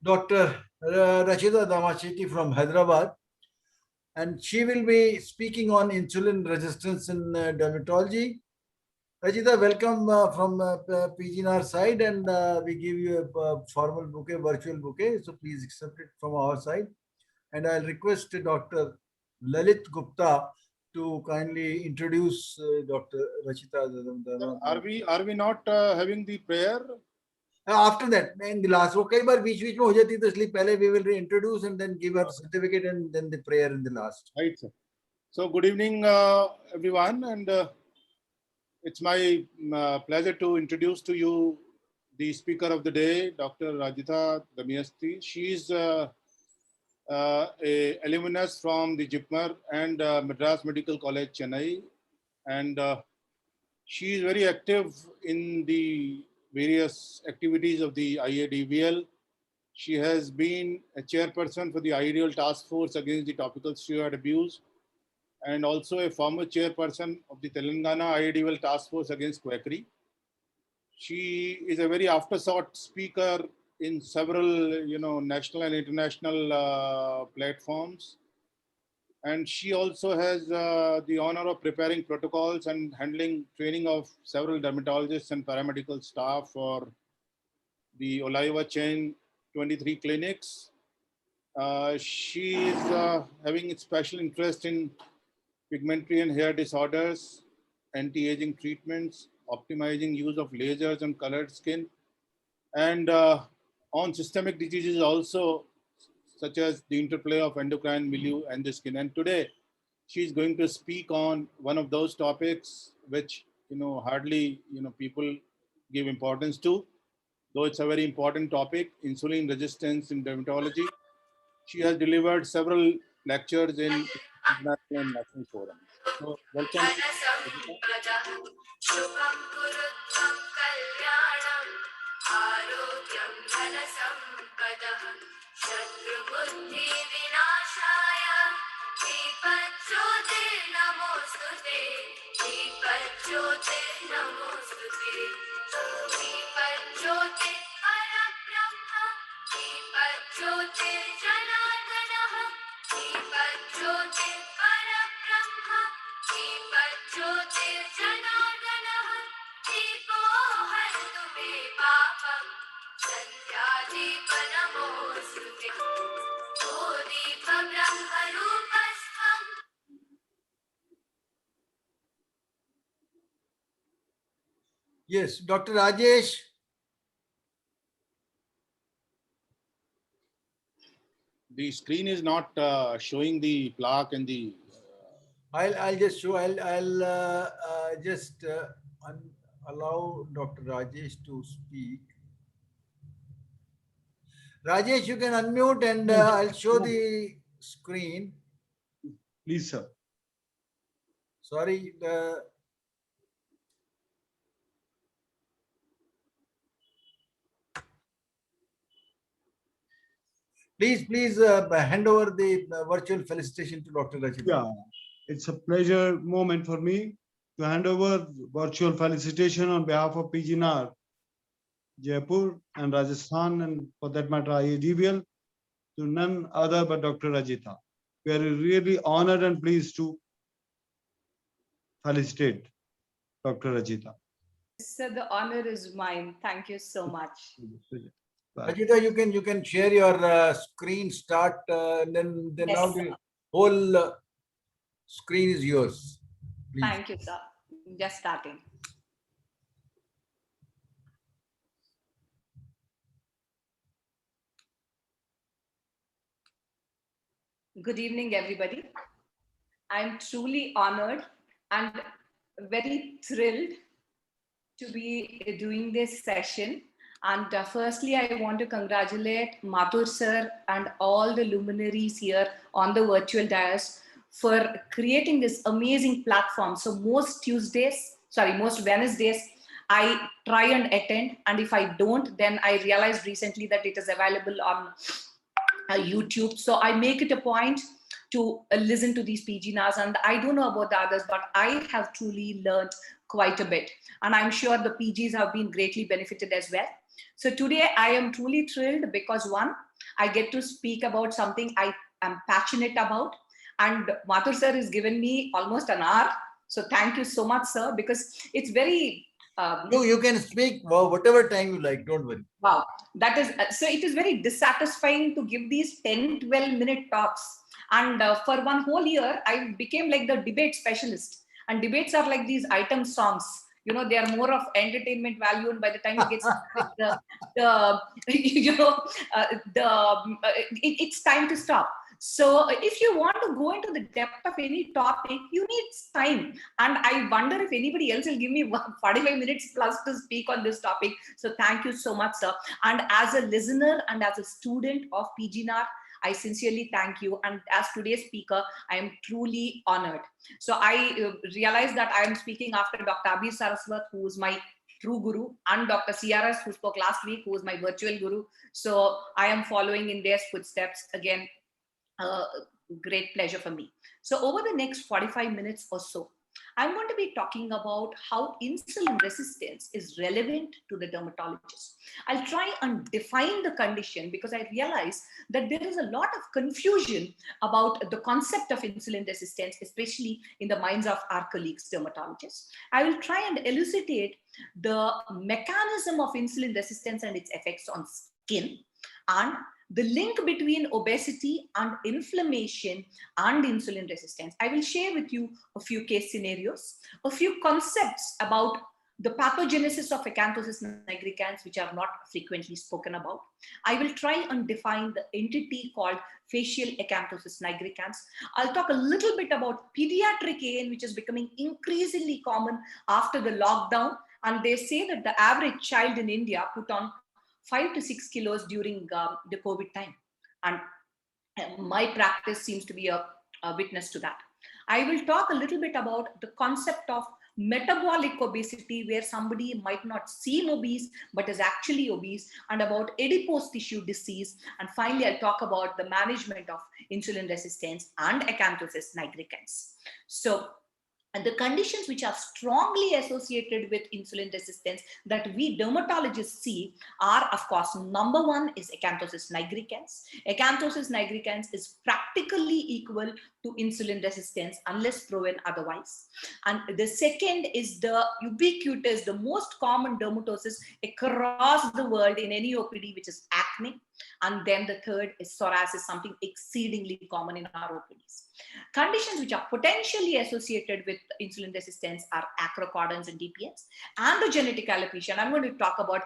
Dr. Rajetha Damisetty from Hyderabad, and she will be speaking on insulin resistance in dermatology. Rajita, welcome from PGNAR side, and we give you a formal bouquet, virtual bouquet. So please accept it from our side. And I'll request Dr. Lalit Gupta to kindly introduce Dr. Rachita. Are we not having the prayer? After that, in the last, वो कई बार बीच बीच में हो जाती है, तो इसलिए पहले we will reintroduce and then give our certificate and then the prayer in the last. Right, sir. So good evening, everyone, and it's my pleasure to introduce to you the speaker of the day, Dr. Rajetha Damisetty. She is a alumnus from the JIPMER and Madras Medical College, Chennai, and she is very active in the various activities of the IADVL. She has been a chairperson for the IADVL Task Force Against the Topical Steroid Abuse, and also a former chairperson of the Telangana IADVL Task Force Against Quackery. She is a very after-sought speaker in several, national and international platforms. And she also has the honor of preparing protocols and handling training of several dermatologists and paramedical staff for the Oliva chain 23 clinics. She is having a special interest in pigmentary and hair disorders, anti-aging treatments, optimizing use of lasers and colored skin, and on systemic diseases also, such as the interplay of endocrine milieu and the skin. And today, she's going to speak on one of those topics which hardly people give importance to, though it's a very important topic: insulin resistance in dermatology. She has delivered several lectures in international and national forums. So, welcome. Yes, Dr. Rajesh. The screen is not showing the plaque and the. I'll just show. I'll just allow Dr. Rajesh to speak. Rajesh, you can unmute and I'll show the screen. Please, sir. Sorry. Please hand over the virtual felicitation to Dr. Rachita. Yeah, it's a pleasure moment for me to hand over virtual felicitation on behalf of PGNAR, Jaipur and Rajasthan, and for that matter, IADVL, to none other but Dr. Rajetha. We are really honored and pleased to felicitate Dr. Rajetha. Sir, the honor is mine. Thank you so much. Rajita, you can share your screen start, then yes, now the whole screen is yours. Please. Thank you, sir. Just starting. Good evening, everybody. I'm truly honored and very thrilled to be doing this session. And firstly, I want to congratulate Mathur sir and all the luminaries here on the virtual dais for creating this amazing platform. So most Wednesdays, I try and attend. And if I don't, then I realized recently that it is available on YouTube. So I make it a point to listen to these PGNARs. And I don't know about the others, but I have truly learned quite a bit. And I'm sure the PGs have been greatly benefited as well. So today I am truly thrilled because one, I get to speak about something I am passionate about, and Mathur sir has given me almost an hour. So thank you so much, sir, because it's very You can speak whatever time you like, don't worry. wow, that is so it is very dissatisfying to give these 10-12 minute talks. And for one whole year, I became like the debate specialist. And debates are like these item songs. You know, they are more of entertainment value. And by the time you get started, you know, it's time to stop. So if you want to go into the depth of any topic, you need time. And I wonder if anybody else will give me 45 minutes plus to speak on this topic. So thank you so much, sir. And as a listener and as a student of PGNAR, I sincerely thank you. And as today's speaker, I am truly honored. So I realize that I am speaking after Dr. Abhi Saraswat, who is my true guru, and Dr. CRS, who spoke last week, who is my virtual guru. So I am following in their footsteps. Again, great pleasure for me. So over the next 45 minutes or so, I'm going to be talking about how insulin resistance is relevant to the dermatologist. I'll try and define the condition because I realize that there is a lot of confusion about the concept of insulin resistance, especially in the minds of our colleagues, dermatologists. I will try and elucidate the mechanism of insulin resistance and its effects on skin, and the link between obesity and inflammation and insulin resistance. I will share with you a few case scenarios, a few concepts about the pathogenesis of Acanthosis nigricans, which are not frequently spoken about. I will try and define the entity called facial Acanthosis nigricans. I'll talk a little bit about pediatric AN, which is becoming increasingly common after the lockdown. And they say that the average child in India put on 5 to 6 kilos during the COVID time. And my practice seems to be a witness to that. I will talk a little bit about the concept of metabolic obesity, where somebody might not seem obese, but is actually obese, and about adipose tissue disease. And finally, I'll talk about the management of insulin resistance and Acanthosis nigricans. So, and the conditions which are strongly associated with insulin resistance that we dermatologists see are, of course, number one is Acanthosis nigricans. Acanthosis nigricans is practically equal to insulin resistance unless proven otherwise. And the second is the ubiquitous, the most common dermatosis across the world in any OPD, which is acne. And then the third is psoriasis, something exceedingly common in our OPDs. Conditions which are potentially associated with insulin resistance are acrocordons and DPNs, and the genetic alopecia. And I'm going to talk about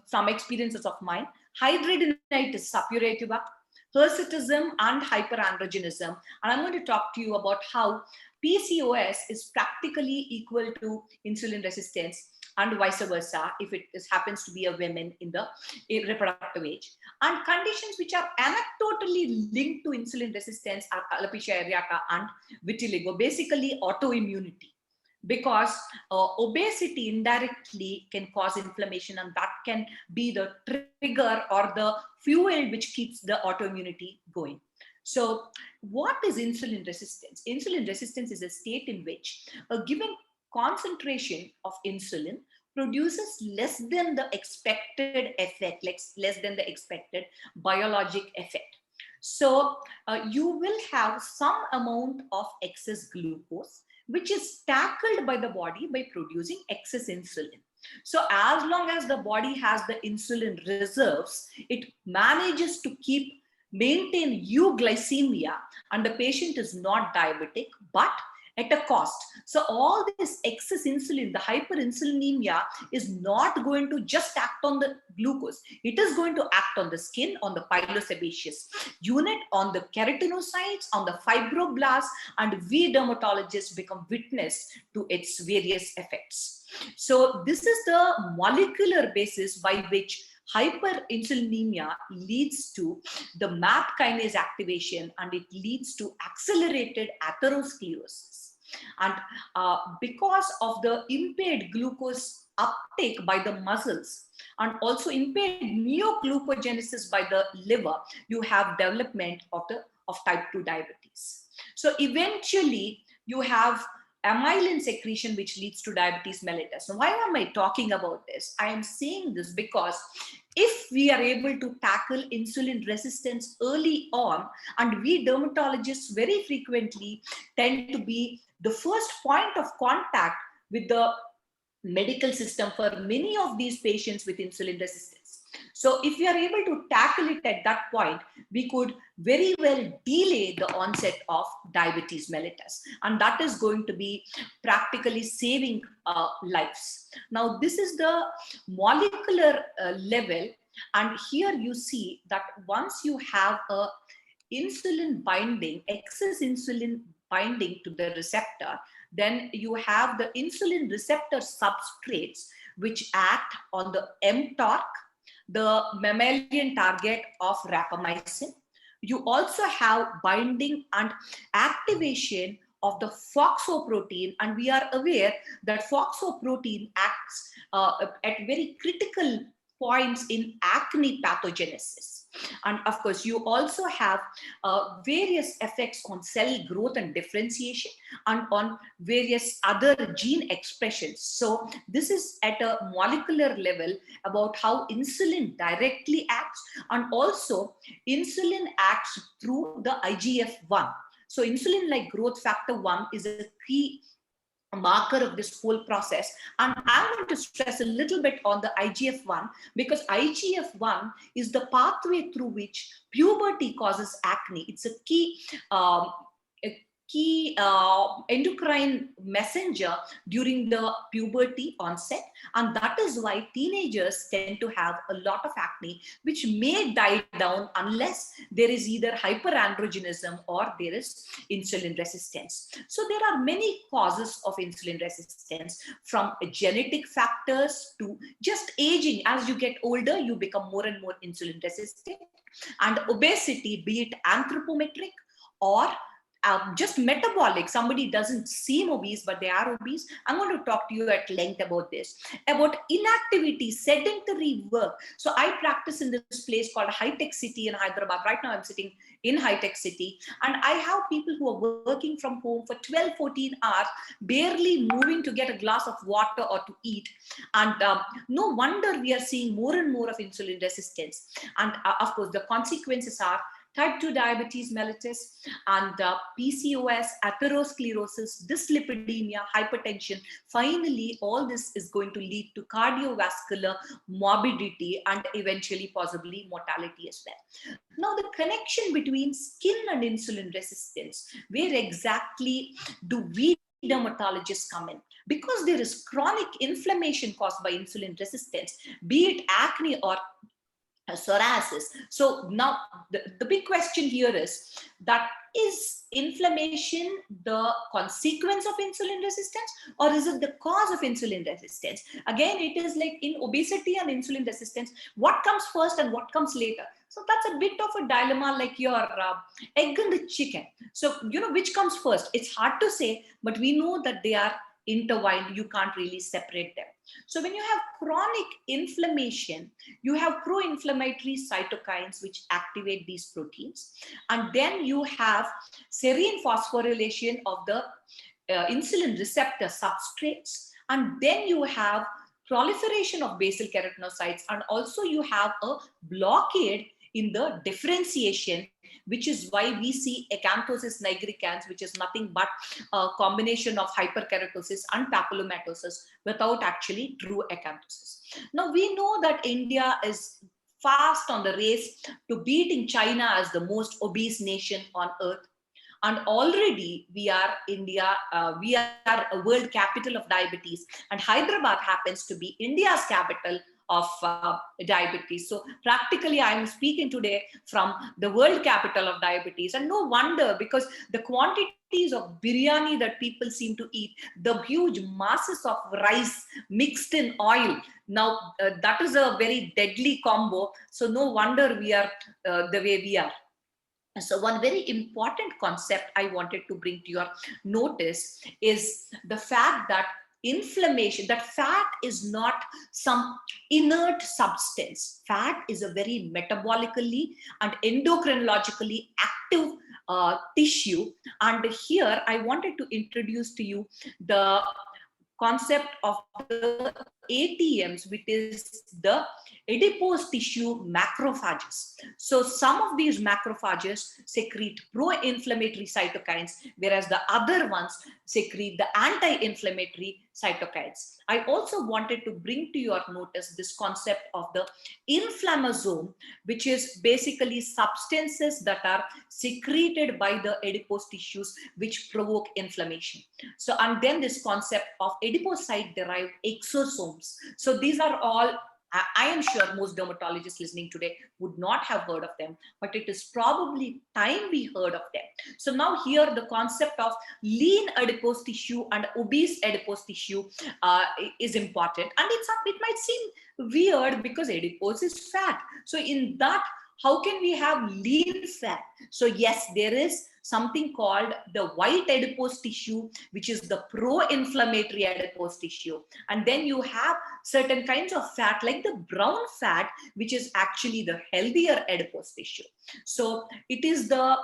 some experiences of mine. Hidradenitis suppurativa, hirsutism, and hyperandrogenism. And I'm going to talk to you about how PCOS is practically equal to insulin resistance and vice versa if it happens to be a woman in the reproductive age. And conditions which are anecdotally linked to insulin resistance are alopecia areata and vitiligo, basically autoimmunity, because obesity indirectly can cause inflammation, and that can be the trigger or the fuel which keeps the autoimmunity going. So what is insulin resistance? Insulin resistance is a state in which a given concentration of insulin produces less than the expected effect, like less than the expected biologic effect. So you will have some amount of excess glucose, which is tackled by the body by producing excess insulin. So as long as the body has the insulin reserves, it manages to maintain euglycemia, and the patient is not diabetic, but at a cost. So all this excess insulin, the hyperinsulinemia, is not going to just act on the glucose. It is going to act on the skin, on the pilosebaceous unit, on the keratinocytes, on the fibroblasts, and we dermatologists become witness to its various effects. So this is the molecular basis by which hyperinsulinemia leads to the MAP kinase activation, and it leads to accelerated atherosclerosis. And because of the impaired glucose uptake by the muscles and also impaired neoglucogenesis by the liver, you have development of type 2 diabetes. So eventually you have amylin secretion, which leads to diabetes mellitus. Now, why am I talking about this? I am saying this because if we are able to tackle insulin resistance early on, and we dermatologists very frequently tend to be the first point of contact with the medical system for many of these patients with insulin resistance. So if we are able to tackle it at that point, we could very well delay the onset of diabetes mellitus. And that is going to be practically saving lives. Now, this is the molecular level. And here you see that once you have a insulin binding, excess insulin binding to the receptor, then you have the insulin receptor substrates which act on the mTORC, the mammalian target of rapamycin. You also have binding and activation of the FOXO protein, and we are aware that FOXO protein acts at very critical points in acne pathogenesis. And of course, you also have various effects on cell growth and differentiation and on various other gene expressions. So this is at a molecular level about how insulin directly acts, and also insulin acts through the IGF-1. So insulin-like growth factor 1 is a key marker of this whole process. And I want to stress a little bit on the IGF-1, because IGF-1 is the pathway through which puberty causes acne. It's a key endocrine messenger during the puberty onset, and that is why teenagers tend to have a lot of acne, which may die down unless there is either hyperandrogenism or there is insulin resistance. So there are many causes of insulin resistance, from genetic factors to just aging. As you get older, you become more and more insulin resistant, and obesity, be it anthropometric or just metabolic. Somebody doesn't seem obese, but they are obese. I'm going to talk to you at length about this, about inactivity, sedentary work. So I practice in this place called High Tech City in Hyderabad. Right now I'm sitting in High Tech City, and I have people who are working from home for 12, 14 hours, barely moving to get a glass of water or to eat. And no wonder we are seeing more and more of insulin resistance. And of course, the consequences are type 2 diabetes mellitus, and PCOS, atherosclerosis, dyslipidemia, hypertension. Finally, all this is going to lead to cardiovascular morbidity and eventually possibly mortality as well. Now, the connection between skin and insulin resistance, where exactly do we dermatologists come in? Because there is chronic inflammation caused by insulin resistance, be it acne or psoriasis. So now the big question here is that, is inflammation the consequence of insulin resistance, or is it the cause of insulin resistance? Again, it is like in obesity and insulin resistance, what comes first and what comes later? So that's a bit of a dilemma, like your egg and the chicken. So, which comes first? It's hard to say, but we know that they are intertwined. You can't really separate them. So when you have chronic inflammation, you have pro-inflammatory cytokines which activate these proteins, and then you have serine phosphorylation of the insulin receptor substrates, and then you have proliferation of basal keratinocytes, and also you have a blockade in the differentiation, which is why we see Acanthosis nigricans, which is nothing but a combination of hyperkeratosis and papillomatosis without actually true acanthosis. Now, we know that India is fast on the race to beating China as the most obese nation on earth. And already we are we are a world capital of diabetes, and Hyderabad happens to be India's capital of diabetes. So practically I am speaking today from the world capital of diabetes, and no wonder, because the quantities of biryani that people seem to eat, the huge masses of rice mixed in oil, now that is a very deadly combo. So no wonder we are the way we are. So one very important concept I wanted to bring to your notice is the fact that inflammation, that fat is not some inert substance. Fat is a very metabolically and endocrinologically active tissue. And here I wanted to introduce to you the concept of the ATMs, which is the adipose tissue macrophages. So some of these macrophages secrete pro-inflammatory cytokines, whereas the other ones secrete the anti-inflammatory cytokines. I also wanted to bring to your notice this concept of the inflammasome, which is basically substances that are secreted by the adipose tissues which provoke inflammation. So, and then this concept of adipocyte-derived exosomes. So these are all, I am sure most dermatologists listening today would not have heard of them, but it is probably time we heard of them. So now here the concept of lean adipose tissue and obese adipose tissue is important. And it might seem weird because adipose is fat. So in that, how can we have lean fat? So yes, there is something called the white adipose tissue, which is the pro-inflammatory adipose tissue. And then you have certain kinds of fat like the brown fat, which is actually the healthier adipose tissue. So it is the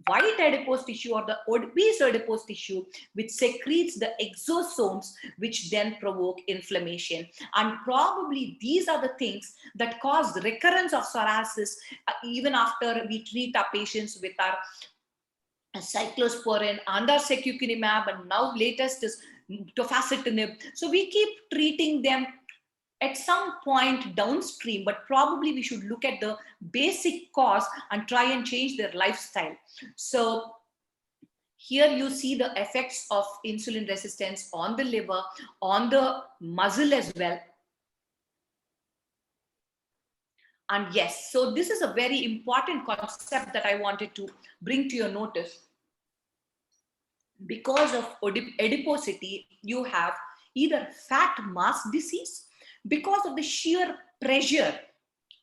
white adipose tissue or the obese adipose tissue which secretes the exosomes, which then provoke inflammation. And probably these are the things that cause recurrence of psoriasis even after we treat our patients with our cyclosporin and our secukinumab, and now latest is tofacitinib. So we keep treating them at some point downstream, but probably we should look at the basic cause and try and change their lifestyle. So here you see the effects of insulin resistance on the liver, on the muscle as well. And yes, so this is a very important concept that I wanted to bring to your notice. Because of adiposity, you have either fat mass disease because of the sheer pressure.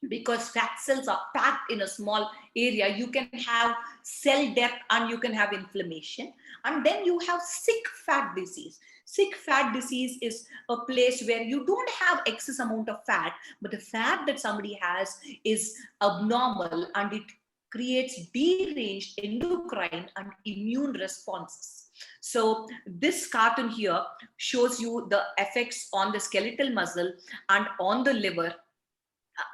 Because fat cells are packed in a small area, you can have cell death and you can have inflammation. And then you have sick fat disease. Sick fat disease is a place where you don't have excess amount of fat, but the fat that somebody has is abnormal and it creates deranged endocrine and immune responses. So this cartoon here shows you the effects on the skeletal muscle and on the liver.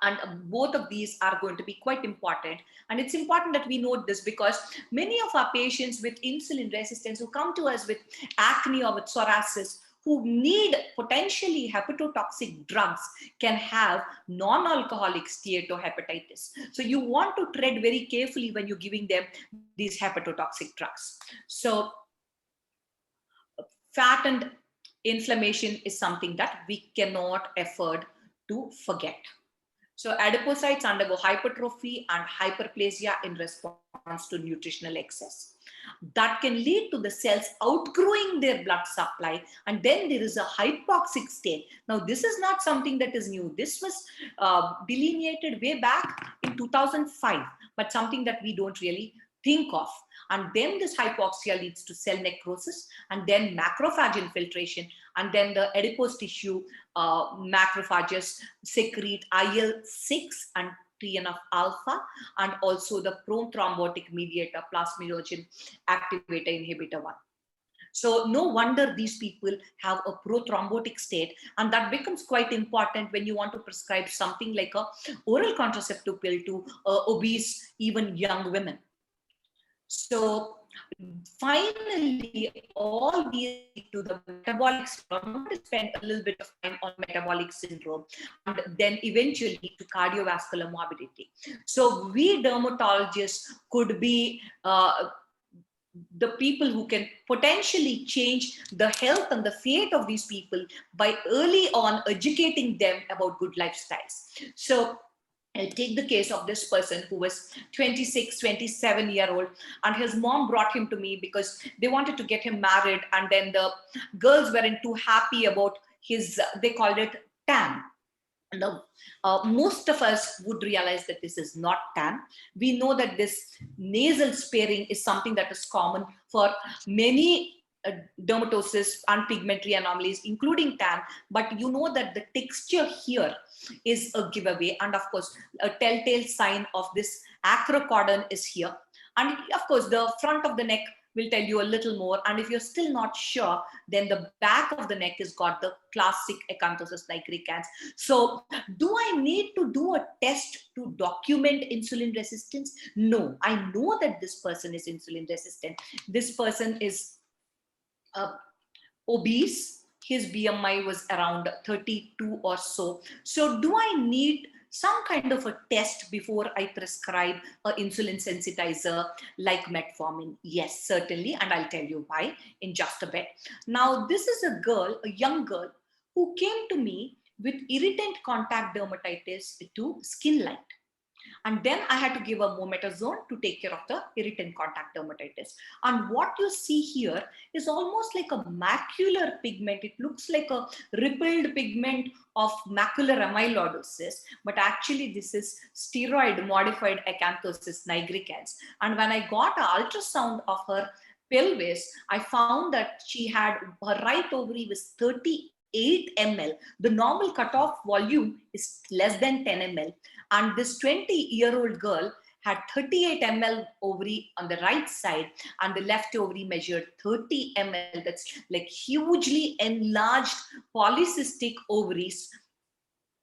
And both of these are going to be quite important. And it's important that we note this because many of our patients with insulin resistance who come to us with acne or with psoriasis, who need potentially hepatotoxic drugs, can have non-alcoholic steatohepatitis. So you want to tread very carefully when you're giving them these hepatotoxic drugs. So fat and inflammation is something that we cannot afford to forget. So adipocytes undergo hypertrophy and hyperplasia in response to nutritional excess. That can lead to the cells outgrowing their blood supply, and then there is a hypoxic state. Now, this is not something that is new. This was delineated way back in 2005, but something that we don't really think of. And then this hypoxia leads to cell necrosis, and then macrophage infiltration, and then the adipose tissue macrophages secrete IL-6 and TNF-alpha, and also the pro-thrombotic mediator plasminogen activator inhibitor 1. So no wonder these people have a pro-thrombotic state, and that becomes quite important when you want to prescribe something like a oral contraceptive pill to obese, even young women. So finally, all these to the metabolic syndrome. I'm going to spend a little bit of time on metabolic syndrome and then eventually to cardiovascular morbidity. So we dermatologists could be the people who can potentially change the health and the fate of these people by early on educating them about good lifestyles. So I'll take the case of this person who was 26, 27-year-old, and his mom brought him to me because they wanted to get him married, and then the girls weren't too happy about his, they called it tan. Now, most of us would realize that this is not tan. We know that this nasal sparing is something that is common for many dermatosis and pigmentary anomalies, including tan, but you know that the texture here is a giveaway. And of course, a telltale sign of this acrocordon is here. And of course, the front of the neck will tell you a little more. And if you're still not sure, then the back of the neck has got the classic Acanthosis nigricans. So do I need to do a test to document insulin resistance? No, I know that this person is insulin resistant. This person is obese. His BMI was around 32 or so. So do I need some kind of a test before I prescribe an insulin sensitizer like metformin? Yes, certainly. And I'll tell you why in just a bit. Now, this is a girl, a young girl, who came to me with irritant contact dermatitis to skin light. And then I had to give a mometasone to take care of the irritant contact dermatitis. And what you see here is almost like a macular pigment. It looks like a rippled pigment of macular amyloidosis, but actually this is steroid modified Acanthosis nigricans. And when I got an ultrasound of her pelvis, I found that she had, her right ovary was 38 ml. The normal cutoff volume is less than 10 ml. And this 20-year-old girl had 38 ml ovary on the right side, and the left ovary measured 30 ml. That's like hugely enlarged polycystic ovaries.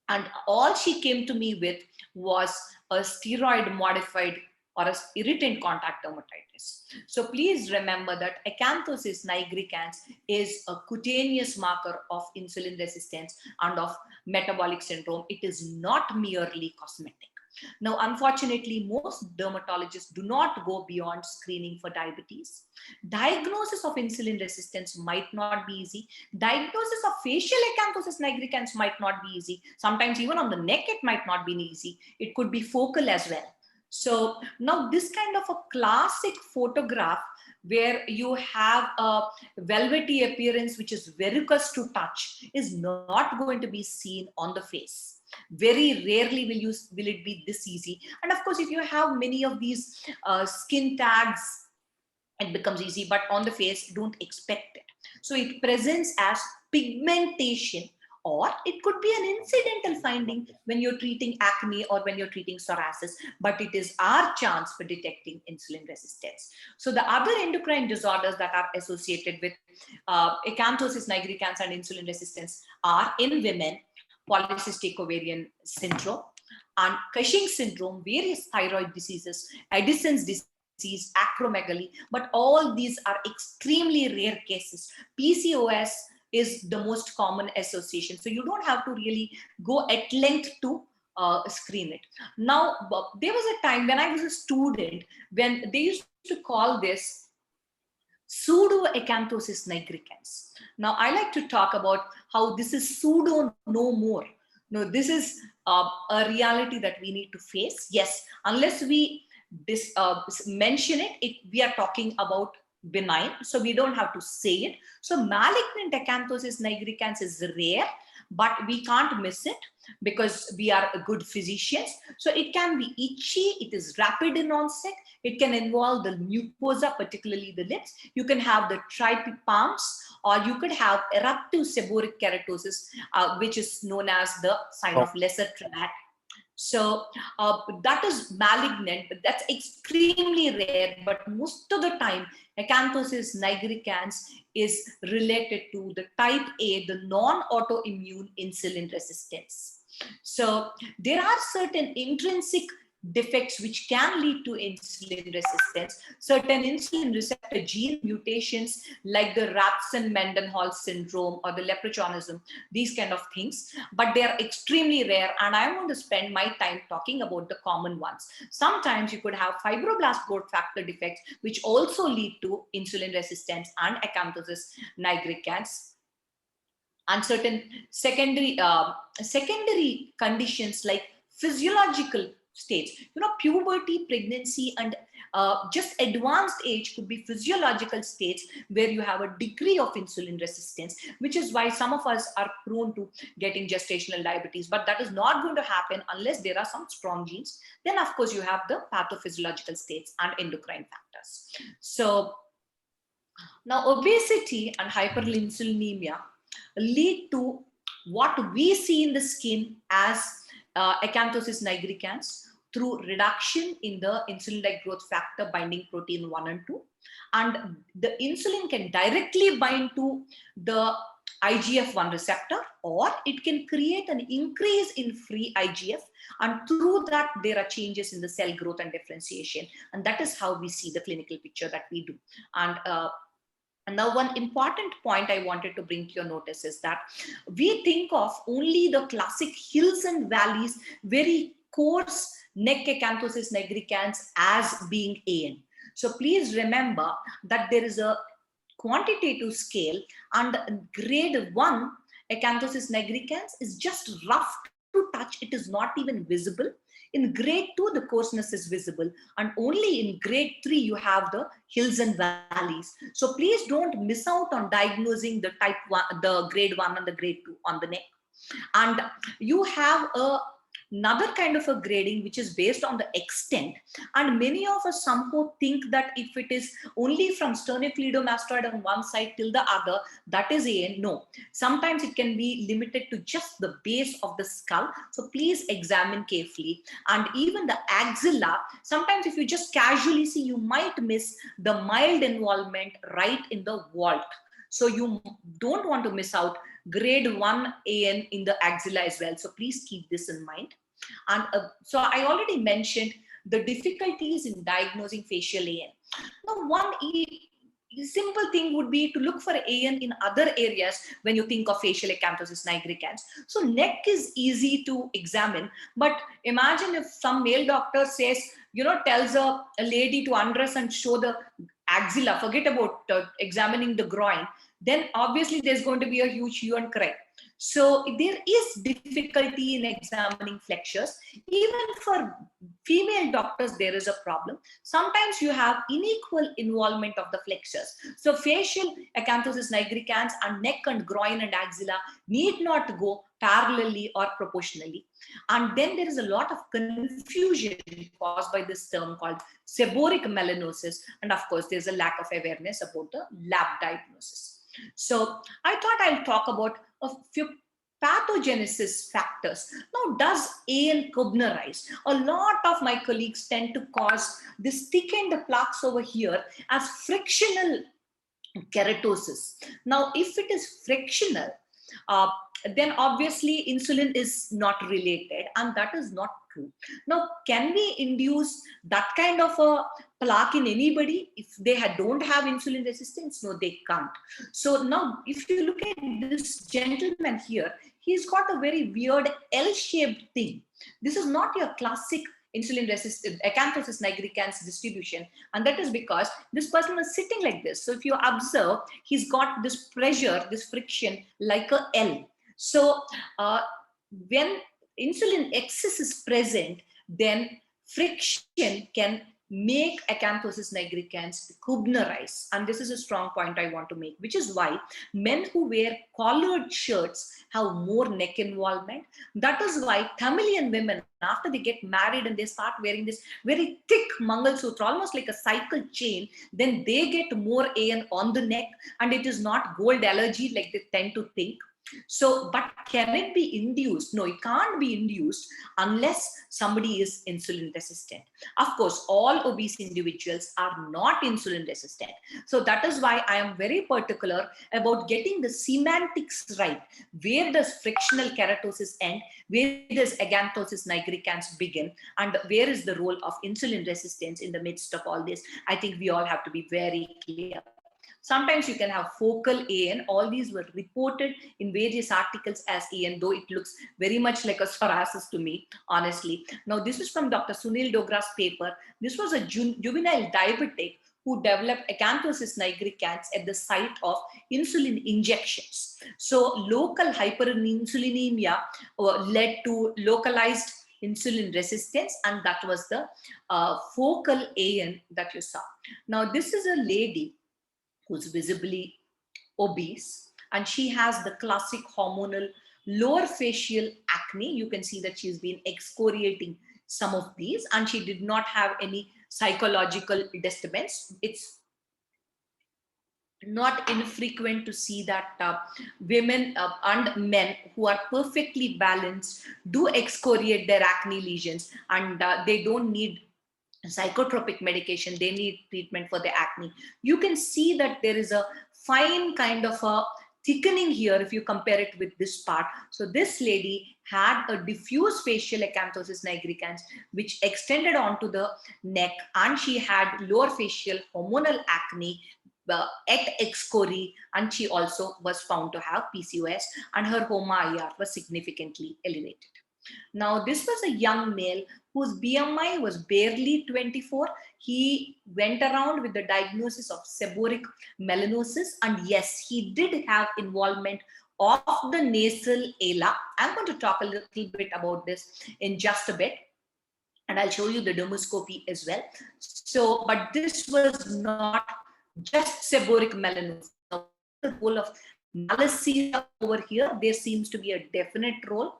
And all she came to me with was a steroid modified or a irritant contact dermatitis. So please remember that Acanthosis nigricans is a cutaneous marker of insulin resistance and of metabolic syndrome. It is not merely cosmetic. Now, unfortunately, most dermatologists do not go beyond screening for diabetes. Diagnosis of insulin resistance might not be easy. Diagnosis of facial Acanthosis nigricans might not be easy. Sometimes even on the neck, it might not be easy. It could be focal as well. So now this kind of a classic photograph where you have a velvety appearance which is verrucous to touch is not going to be seen on the face. Very rarely will it be this easy. And of course, if you have many of these skin tags, it becomes easy, but on the face, don't expect it. So it presents as pigmentation, or it could be an incidental finding when you're treating acne or when you're treating psoriasis, but it is our chance for detecting insulin resistance. So the other endocrine disorders that are associated with Acanthosis nigricans and insulin resistance are in women, polycystic ovarian syndrome and Cushing's syndrome, various thyroid diseases, Addison's disease, acromegaly, but all these are extremely rare cases. PCOS is the most common association. So you don't have to really go at length to screen it. Now, there was a time when I was a student when they used to call this pseudo Acanthosis nigricans. Now, I like to talk about how this is pseudo no more. No, this is a reality that we need to face. Yes, unless we mention it, we are talking about benign, so we don't have to say it. So malignant Acanthosis nigricans is rare, but we can't miss it because we are good physicians. So it can be itchy, it is rapid in onset, it can involve the mucosa, particularly the lips. You can have the trypipalms, or you could have eruptive seborrheic keratosis, which is known as the sign of lesser Trahat. So that is malignant, but that's extremely rare. But most of the time, Acanthosis nigricans is related to the type A, the non-autoimmune insulin resistance. So there are certain intrinsic defects which can lead to insulin resistance, certain insulin receptor gene mutations like the Rapson-Mendenhall syndrome or the leprochonism, these kind of things, but they are extremely rare, and I want to spend my time talking about the common ones. Sometimes you could have fibroblast growth factor defects which also lead to insulin resistance and Acanthosis nigricans, and certain secondary conditions like physiological states. You know, puberty, pregnancy, and just advanced age could be physiological states where you have a degree of insulin resistance, which is why some of us are prone to getting gestational diabetes. But that is not going to happen unless there are some strong genes. Then, of course, you have the pathophysiological states and endocrine factors. So now obesity and hyperinsulinemia lead to what we see in the skin as Acanthosis nigricans, through reduction in the insulin-like growth factor binding protein 1 and 2. And the insulin can directly bind to the IGF-1 receptor, or it can create an increase in free IGF, and through that there are changes in the cell growth and differentiation, and that is how we see the clinical picture that we do. And now one important point I wanted to bring to your notice is that we think of only the classic hills and valleys, very coarse neck acanthosis nigricans as being AN. So please remember that there is a quantitative scale, and grade 1 acanthosis nigricans is just rough to touch. It is not even visible. In grade 2, the coarseness is visible, and only in grade 3 you have the hills and valleys. So please don't miss out on diagnosing the type 1, the grade 1 and the grade 2 on the neck. And you have another kind of a grading which is based on the extent, and many of us somehow think that if it is only from sternocleidomastoid on one side till the other, that is AN. No, sometimes it can be limited to just the base of the skull, so please examine carefully. And even the axilla, sometimes if you just casually see, you might miss the mild involvement right in the vault. So you don't want to miss out grade 1 AN in the axilla as well. So please keep this in mind. And so I already mentioned the difficulties in diagnosing facial AN. Now, one simple thing would be to look for AN in other areas when you think of facial acanthosis nigricans. So neck is easy to examine, but imagine if some male doctor says, tells a lady to undress and show the axilla, forget about examining the groin, then obviously there's going to be a huge hue and cry. So there is difficulty in examining flexures. Even for female doctors, there is a problem. Sometimes you have unequal involvement of the flexures. So facial acanthosis nigricans and neck and groin and axilla need not go parallelly or proportionally. And then there is a lot of confusion caused by this term called seborrheic melanosis. And of course, there's a lack of awareness about the lab diagnosis. So I thought I'll talk about a few pathogenesis factors. Now, does AN cobnerize? A lot of my colleagues tend to cause this thickened plaques over here as frictional keratosis. Now, if it is frictional, then obviously insulin is not related, and that is not true. Now, can we induce that kind of a plaque in anybody if they don't have insulin resistance? No, they can't. So now, if you look at this gentleman here, he's got a very weird L-shaped thing. This is not your classic insulin resistant acanthosis nigricans distribution, and that is because this person was sitting like this. So if you observe, he's got this pressure, this friction like a L. So when insulin excess is present, then friction can make acanthosis nigricans cobnerize. And this is a strong point I want to make, which is why men who wear collared shirts have more neck involvement. That is why Tamilian women, after they get married and they start wearing this very thick Mangalsutra, almost like a cycle chain, then they get more AN on the neck, and it is not gold allergy like they tend to think. So, but can it be induced? No, it can't be induced unless somebody is insulin resistant. Of course, all obese individuals are not insulin resistant. So that is why I am very particular about getting the semantics right. Where does frictional keratosis end? Where does acanthosis nigricans begin? And where is the role of insulin resistance in the midst of all this? I think we all have to be very clear. Sometimes you can have focal AN. All these were reported in various articles as AN, though it looks very much like a psoriasis to me, honestly. Now, this is from Dr. Sunil Dogra's paper. This was a juvenile diabetic who developed acanthosis nigricans at the site of insulin injections. So local hyperinsulinemia led to localized insulin resistance, and that was the focal AN that you saw. Now, this is a lady who's visibly obese, and she has the classic hormonal lower facial acne. You can see that she's been excoriating some of these, and she did not have any psychological disturbance. It's not infrequent to see that women and men who are perfectly balanced do excoriate their acne lesions, and they don't need psychotropic medication, they need treatment for the acne. You can see that there is a fine kind of a thickening here if you compare it with this part. So this lady had a diffuse facial acanthosis nigricans which extended onto the neck, and she had lower facial hormonal acne at excori, and she also was found to have PCOS, and her HOMA-IR was significantly elevated. Now, this was a young male whose BMI was barely 24. He went around with the diagnosis of seborrheic melanosis, and yes, he did have involvement of the nasal ala. I'm going to talk a little bit about this in just a bit, and I'll show you the dermoscopy as well. So, but this was not just seborrheic melanosis. Now, the role of malassezia over here, there seems to be a definite role.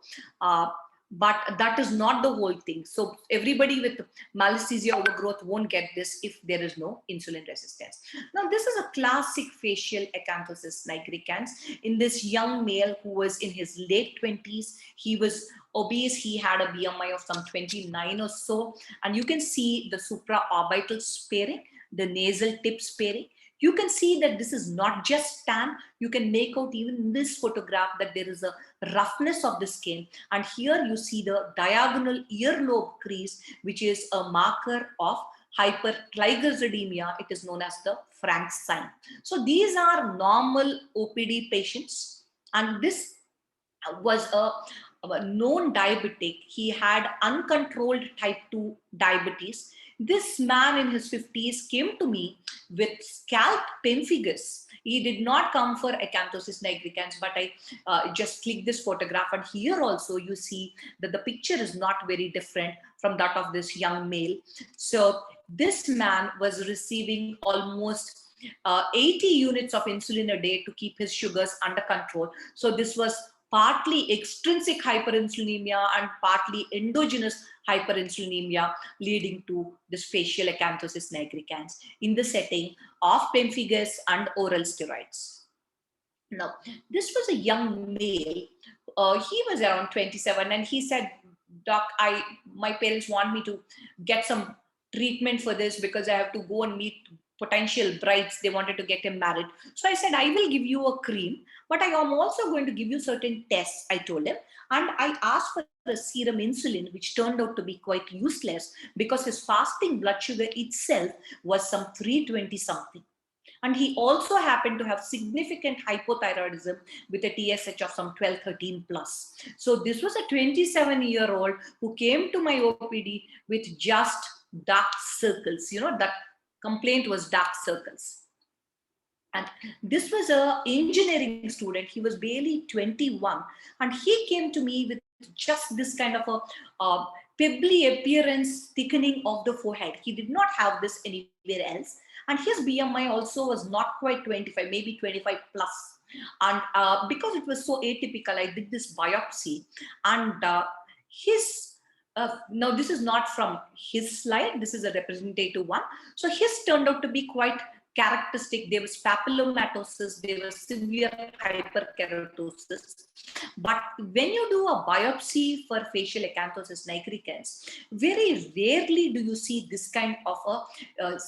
But that is not the whole thing. So everybody with malassezia overgrowth won't get this if there is no insulin resistance. Now, this is a classic facial acanthosis nigricans in this young male who was in his late 20s. He was obese. He had a BMI of some 29 or so. And you can see the supraorbital sparing, the nasal tip sparing. You can see that this is not just tan. You can make out even in this photograph that there is a roughness of the skin. And here you see the diagonal earlobe crease, which is a marker of hypertriglyceridemia. It is known as the Frank sign. So these are normal OPD patients. And this was a known diabetic. He had uncontrolled type 2 diabetes. This man in his 50s came to me with scalp pemphigus. He did not come for acanthosis nigricans, but I just clicked this photograph, and here also you see that the picture is not very different from that of this young male. So this man was receiving almost 80 units of insulin a day to keep his sugars under control. So this was partly extrinsic hyperinsulinemia and partly endogenous hyperinsulinemia, leading to this facial acanthosis nigricans in the setting of pemphigus and oral steroids. Now, this was a young male. He was around 27, and he said, "Doc, my parents want me to get some treatment for this because I have to go and meet potential brides. They wanted to get him married." So I said, "I will give you a cream, but I am also going to give you certain tests," I told him. And I asked for a serum insulin, which turned out to be quite useless because his fasting blood sugar itself was some 320 something. And he also happened to have significant hypothyroidism with a TSH of some 12, 13 plus. So this was a 27-year-old who came to my OPD with just dark circles. That complaint was dark circles. And this was an engineering student. He was barely 21. And he came to me with just this kind of a pebbly appearance, thickening of the forehead. He did not have this anywhere else. And his BMI also was not quite 25, maybe 25 plus. And because it was so atypical, I did this biopsy. And now this is not from his slide. This is a representative one. So his turned out to be quite characteristic. There was papillomatosis, there was severe hyperkeratosis. But when you do a biopsy for facial acanthosis nigricans, very rarely do you see this kind of a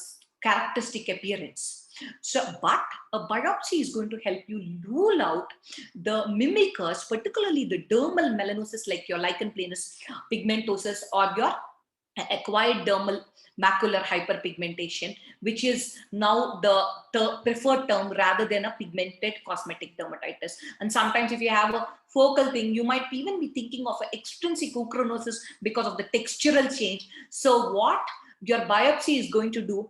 characteristic appearance. So, but a biopsy is going to help you rule out the mimickers, particularly the dermal melanosis like your lichen planus pigmentosis or your acquired dermal macular hyperpigmentation, which is now the preferred term rather than a pigmented cosmetic dermatitis. And sometimes if you have a focal thing, you might even be thinking of an extrinsic ochronosis because of the textural change. So what your biopsy is going to do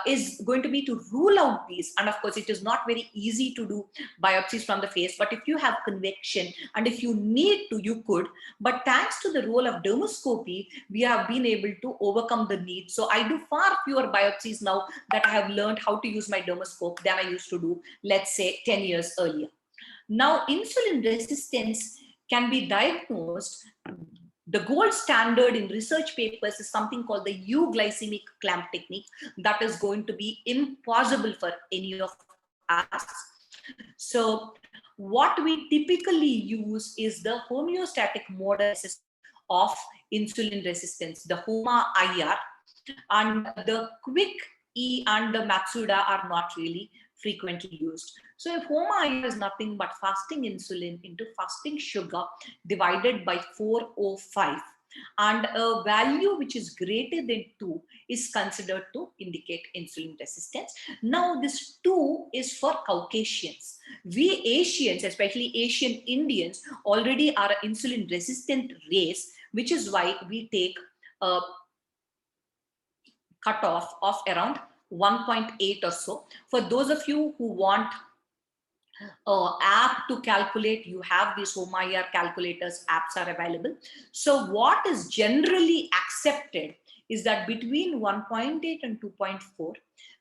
is going to be to rule out these. And of course, it is not very easy to do biopsies from the face, but if you have convection and if you need to, you could. But thanks to the role of dermoscopy, we have been able to overcome the need. So I do far fewer biopsies now that I have learned how to use my dermoscope than I used to do, let's say 10 years earlier. Now, insulin resistance can be diagnosed. The gold standard in research papers is something called the euglycemic clamp technique that is going to be impossible for any of asks. So what we typically use is the homeostatic model assessment of insulin resistance, the HOMA-IR, and the quick E and the Matsuda are not really frequently used. So if HOMA-IR is nothing but fasting insulin into fasting sugar divided by 405, and a value which is greater than 2 is considered to indicate insulin resistance. Now this 2 is for Caucasians. We Asians, especially Asian Indians, already are an insulin resistant race, which is why we take a cutoff of around 1.8 or so. For those of you who want app to calculate, you have these HOMA-IR calculators, apps are available. So what is generally accepted is that between 1.8 and 2.4,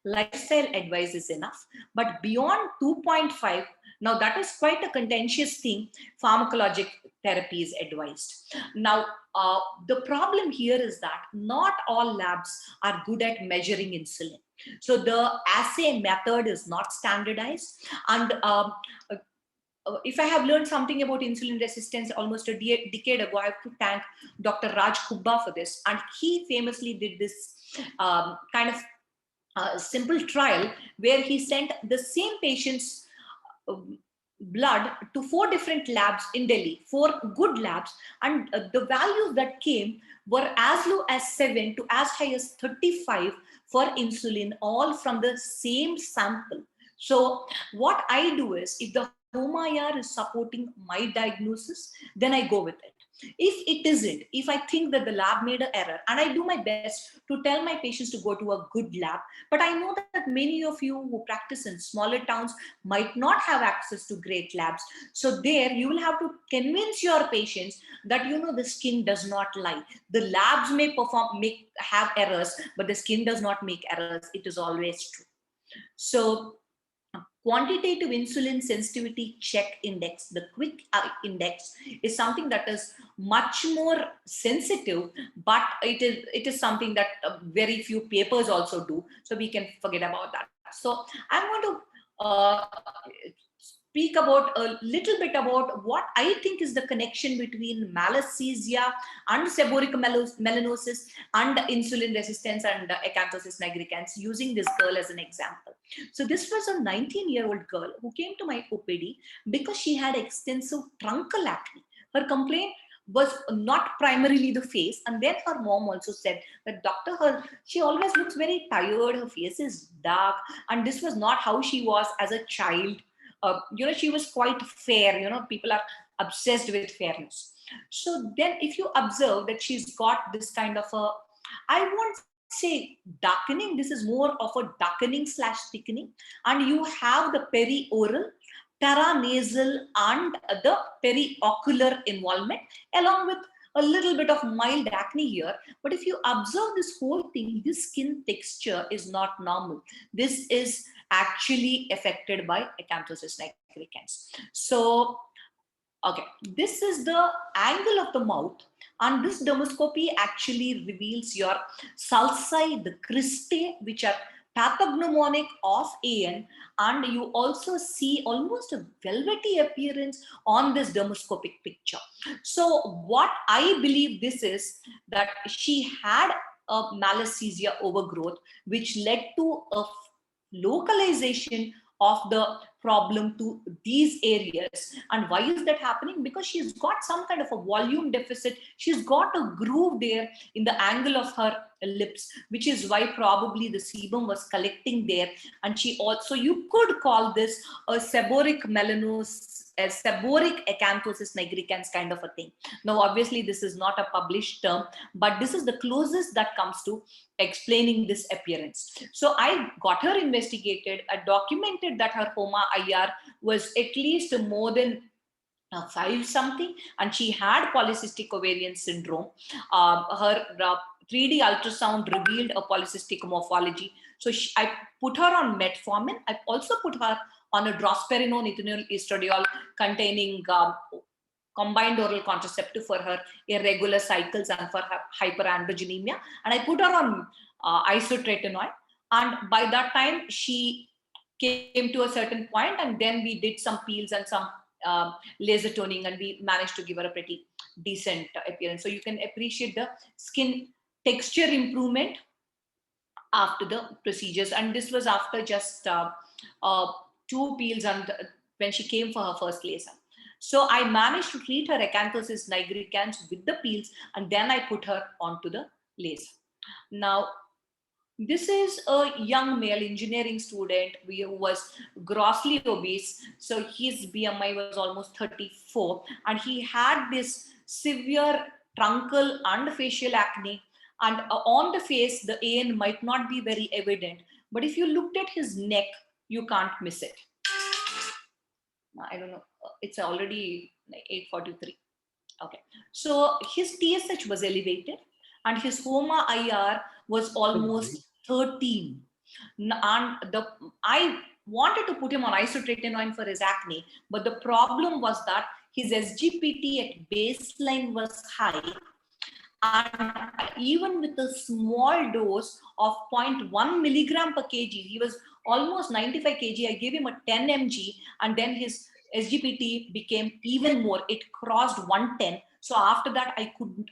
lifestyle advice is enough. But beyond 2.5, now that is quite a contentious thing, pharmacologic therapy is advised. Now, the problem here is that not all labs are good at measuring insulin. So the assay method is not standardized. And if I have learned something about insulin resistance almost a decade ago, I have to thank Dr. Raj Kubba for this. And he famously did this kind of simple trial where he sent the same patient's blood to 4 different labs in Delhi, 4 good labs, and the values that came were as low as 7 to as high as 35 for insulin, all from the same sample. So what I do is, if the HOMA-IR is supporting my diagnosis, then I go with it. If it isn't, if I think that the lab made an error, and I do my best to tell my patients to go to a good lab, but I know that many of you who practice in smaller towns might not have access to great labs. So there you will have to convince your patients that, you know, the skin does not lie. The labs may have errors, but the skin does not make errors. It is always true. So quantitative insulin sensitivity check index, the quick index, is something that is much more sensitive, but it is something that very few papers also do. So we can forget about that. So I'm going to speak about a little bit about what I think is the connection between malassezia and seborrheic melanosis and insulin resistance and Acanthosis nigricans, using this girl as an example. So this was a 19-year-old girl who came to my OPD because she had extensive truncal acne. Her complaint was not primarily the face, and then her mom also said that, doctor, she always looks very tired, her face is dark, and this was not how she was as a child. You know, she was quite fair. You know, people are obsessed with fairness. So then if you observe that she's got this kind of a, I won't say darkening, this is more of a darkening / thickening, and you have the perioral, paranasal and the periocular involvement, along with a little bit of mild acne here. But if you observe this whole thing, this skin texture is not normal. This is actually affected by Acanthosis nigricans. So, okay, this is the angle of the mouth, and this dermoscopy actually reveals your sulci, the cristae, which are pathognomonic of AN, and you also see almost a velvety appearance on this dermoscopic picture. So what I believe this is, that she had a malassezia overgrowth, which led to a localization of the problem to these areas. And why is that happening? Because she's got some kind of a volume deficit. She's got a groove there in the angle of her lips, which is why probably the sebum was collecting there. And she also, you could call this a seborrheic melanosis, a seborrheic Acanthosis nigricans kind of a thing. Now, obviously, this is not a published term, but this is the closest that comes to explaining this appearance. So I got her investigated. I documented that her HOMA-IR was at least more than 5 something, and she had polycystic ovarian syndrome. Her 3D ultrasound revealed a polycystic morphology. So I put her on metformin. I also put her on a drospirenone ethinyl estradiol containing combined oral contraceptive for her irregular cycles and for her hyperandrogenemia. And I put her on isotretinoin. And by that time, she came to a certain point, and then we did some peels and some laser toning, and we managed to give her a pretty decent appearance. So you can appreciate the skin texture improvement after the procedures. And this was after just 2 peels and when she came for her first laser. So I managed to treat her Acanthosis nigricans with the peels, and then I put her onto the laser. Now, this is a young male engineering student who was grossly obese. So his BMI was almost 34, and he had this severe truncal and facial acne. And on the face, the AN might not be very evident, but if you looked at his neck, you can't miss it. I don't know, it's already 8:43. Okay, so his TSH was elevated and his HOMA IR was almost 13. And I wanted to put him on isotretinoin for his acne, but the problem was that his SGPT at baseline was high. And even with a small dose of 0.1 milligram per kg, he was almost 95 kg. I gave him a 10 mg, and then his SGPT became even more. It crossed 110. So after that,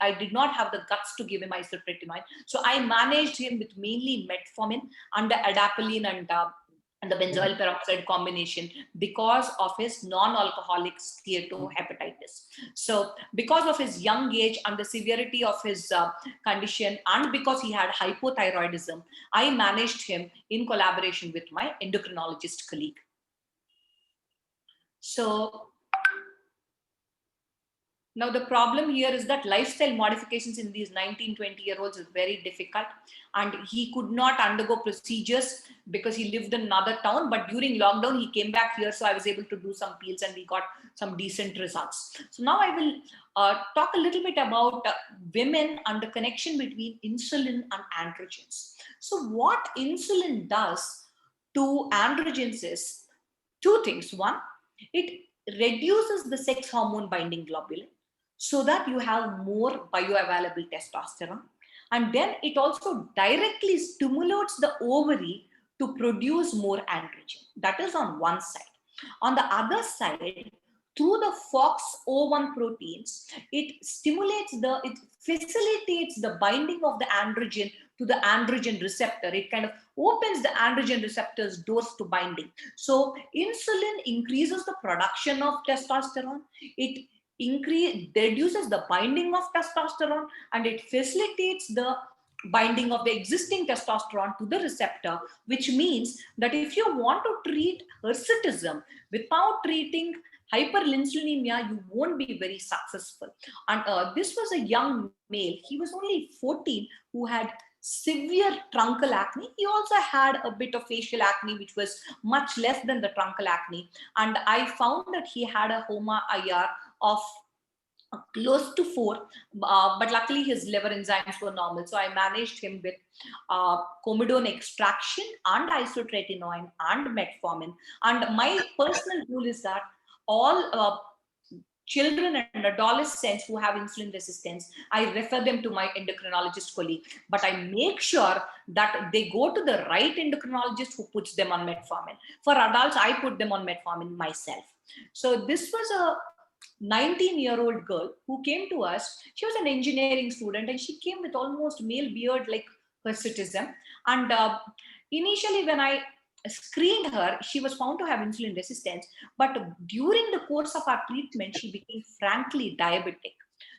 I did not have the guts to give him isotretinoin. So I managed him with mainly metformin and the adapalene and the benzoyl peroxide combination because of his non-alcoholic steatohepatitis. So because of his young age and the severity of his condition, and because he had hypothyroidism, I managed him in collaboration with my endocrinologist colleague. So now the problem here is that lifestyle modifications in these 19, 20-year-olds is very difficult, and he could not undergo procedures because he lived in another town. But during lockdown, he came back here, so I was able to do some peels and we got some decent results. So now I will talk a little bit about women and the connection between insulin and androgens. So what insulin does to androgens is 2 things. One, it reduces the sex hormone binding globulin, so that you have more bioavailable testosterone. And then it also directly stimulates the ovary to produce more androgen. That is on one side. On the other side, through the FOXO1 proteins, it facilitates the binding of the androgen to the androgen receptor. It kind of opens the androgen receptor's doors to binding. So insulin increases the production of testosterone. It reduces the binding of testosterone, and it facilitates the binding of the existing testosterone to the receptor, which means that if you want to treat hirsutism without treating hyperinsulinemia, you won't be very successful. And this was a young male. He was only 14 who had severe truncal acne. He also had a bit of facial acne, which was much less than the truncal acne. And I found that he had a HOMA IR of close to 4, but luckily his liver enzymes were normal. So I managed him with comedone extraction and isotretinoin and metformin. And my personal rule is that all children and adolescents who have insulin resistance, I refer them to my endocrinologist colleague, but I make sure that they go to the right endocrinologist who puts them on metformin. For adults, I put them on metformin myself. So this was a 19-year-old girl who came to us. She was an engineering student, and she came with almost male beard like hirsutism. And initially, when I screened her, she was found to have insulin resistance. But during the course of our treatment, she became frankly diabetic.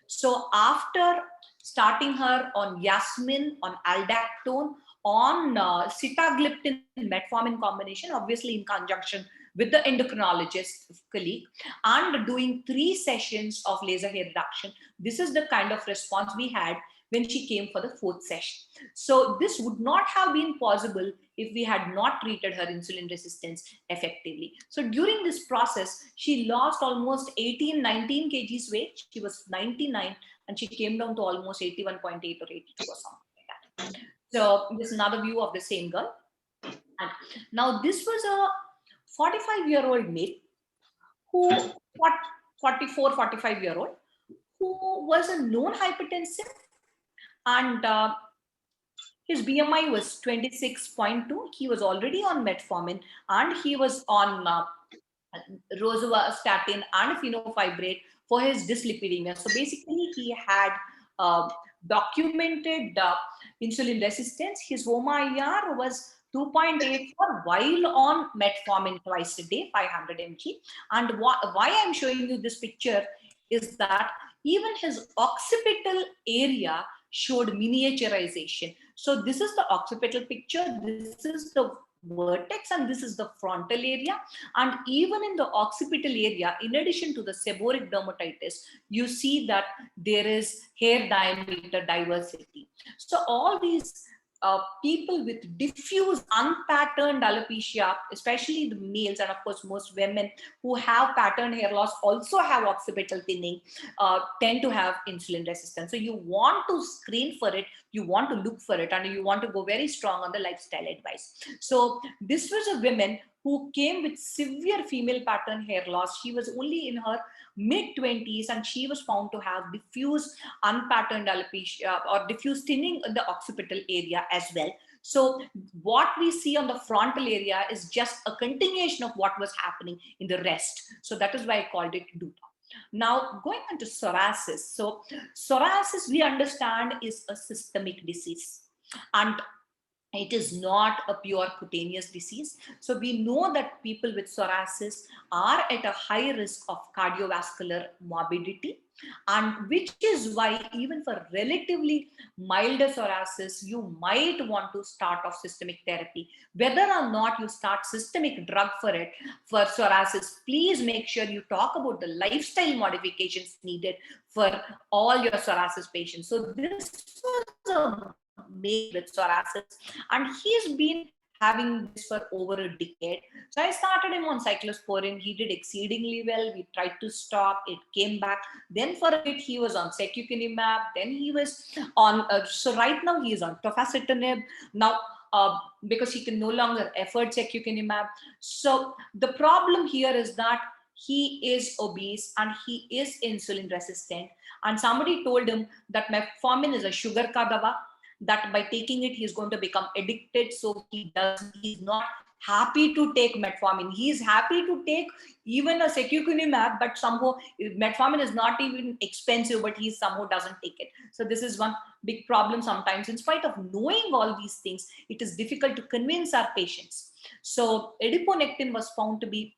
So after starting her on Yasmin, on aldactone, on sitagliptin metformin combination, obviously in conjunction with the endocrinologist colleague, and doing 3 sessions of laser hair reduction, this is the kind of response we had when she came for the 4th session. So this would not have been possible if we had not treated her insulin resistance effectively. So during this process, she lost almost 18, 19 kgs weight. She was 99 and she came down to almost 81.8 or 82 or something like that. So this is another view of the same girl. And now this was a 45-year-old male who, 44, 45-year-old, who was a known hypertensive, and his BMI was 26.2. He was already on metformin and he was on rosuvastatin and fenofibrate for his dyslipidemia. So basically, he had documented insulin resistance. His HOMA-IR was 2.84 while on metformin twice a day, 500 mg. And why I'm showing you this picture is that even his occipital area showed miniaturization. So this is the occipital picture, this is the vertex, and this is the frontal area. And even in the occipital area, in addition to the seborrheic dermatitis, you see that there is hair diameter diversity. So all these people with diffuse unpatterned alopecia, especially the males and of course most women who have patterned hair loss also have occipital thinning, tend to have insulin resistance. So you want to screen for it, you want to look for it, and you want to go very strong on the lifestyle advice. So this was a woman who came with severe female pattern hair loss. She was only in her mid-20s and she was found to have diffuse unpatterned alopecia or diffuse thinning in the occipital area as well. So what we see on the frontal area is just a continuation of what was happening in the rest. So that is why I called it DUTA. Now, going on to psoriasis. So psoriasis, we understand, is a systemic disease, and it is not a pure cutaneous disease. So we know that people with psoriasis are at a high risk of cardiovascular morbidity, and which is why even for relatively milder psoriasis, you might want to start off systemic therapy. Whether or not you start systemic drug for it, for psoriasis, please make sure you talk about the lifestyle modifications needed for all your psoriasis patients. So this was a male with psoriasis, and he's been having this for over a decade. So I started him on cyclosporin. He did exceedingly well. We tried to stop, it came back. Then for a bit he was on secukinumab. Then he was on so right now he is on tofacitinib now, because he can no longer afford secukinumab. So the problem here is that he is obese and he is insulin resistant, and somebody told him that metformin is a sugar ka dawa, that by taking it he's going to become addicted. So he's not happy to take metformin. He's happy to take even a secukinumab, but somehow metformin is not even expensive, but he somehow doesn't take it. So this is one big problem sometimes. In spite of knowing all these things, it is difficult to convince our patients. So adiponectin was found to be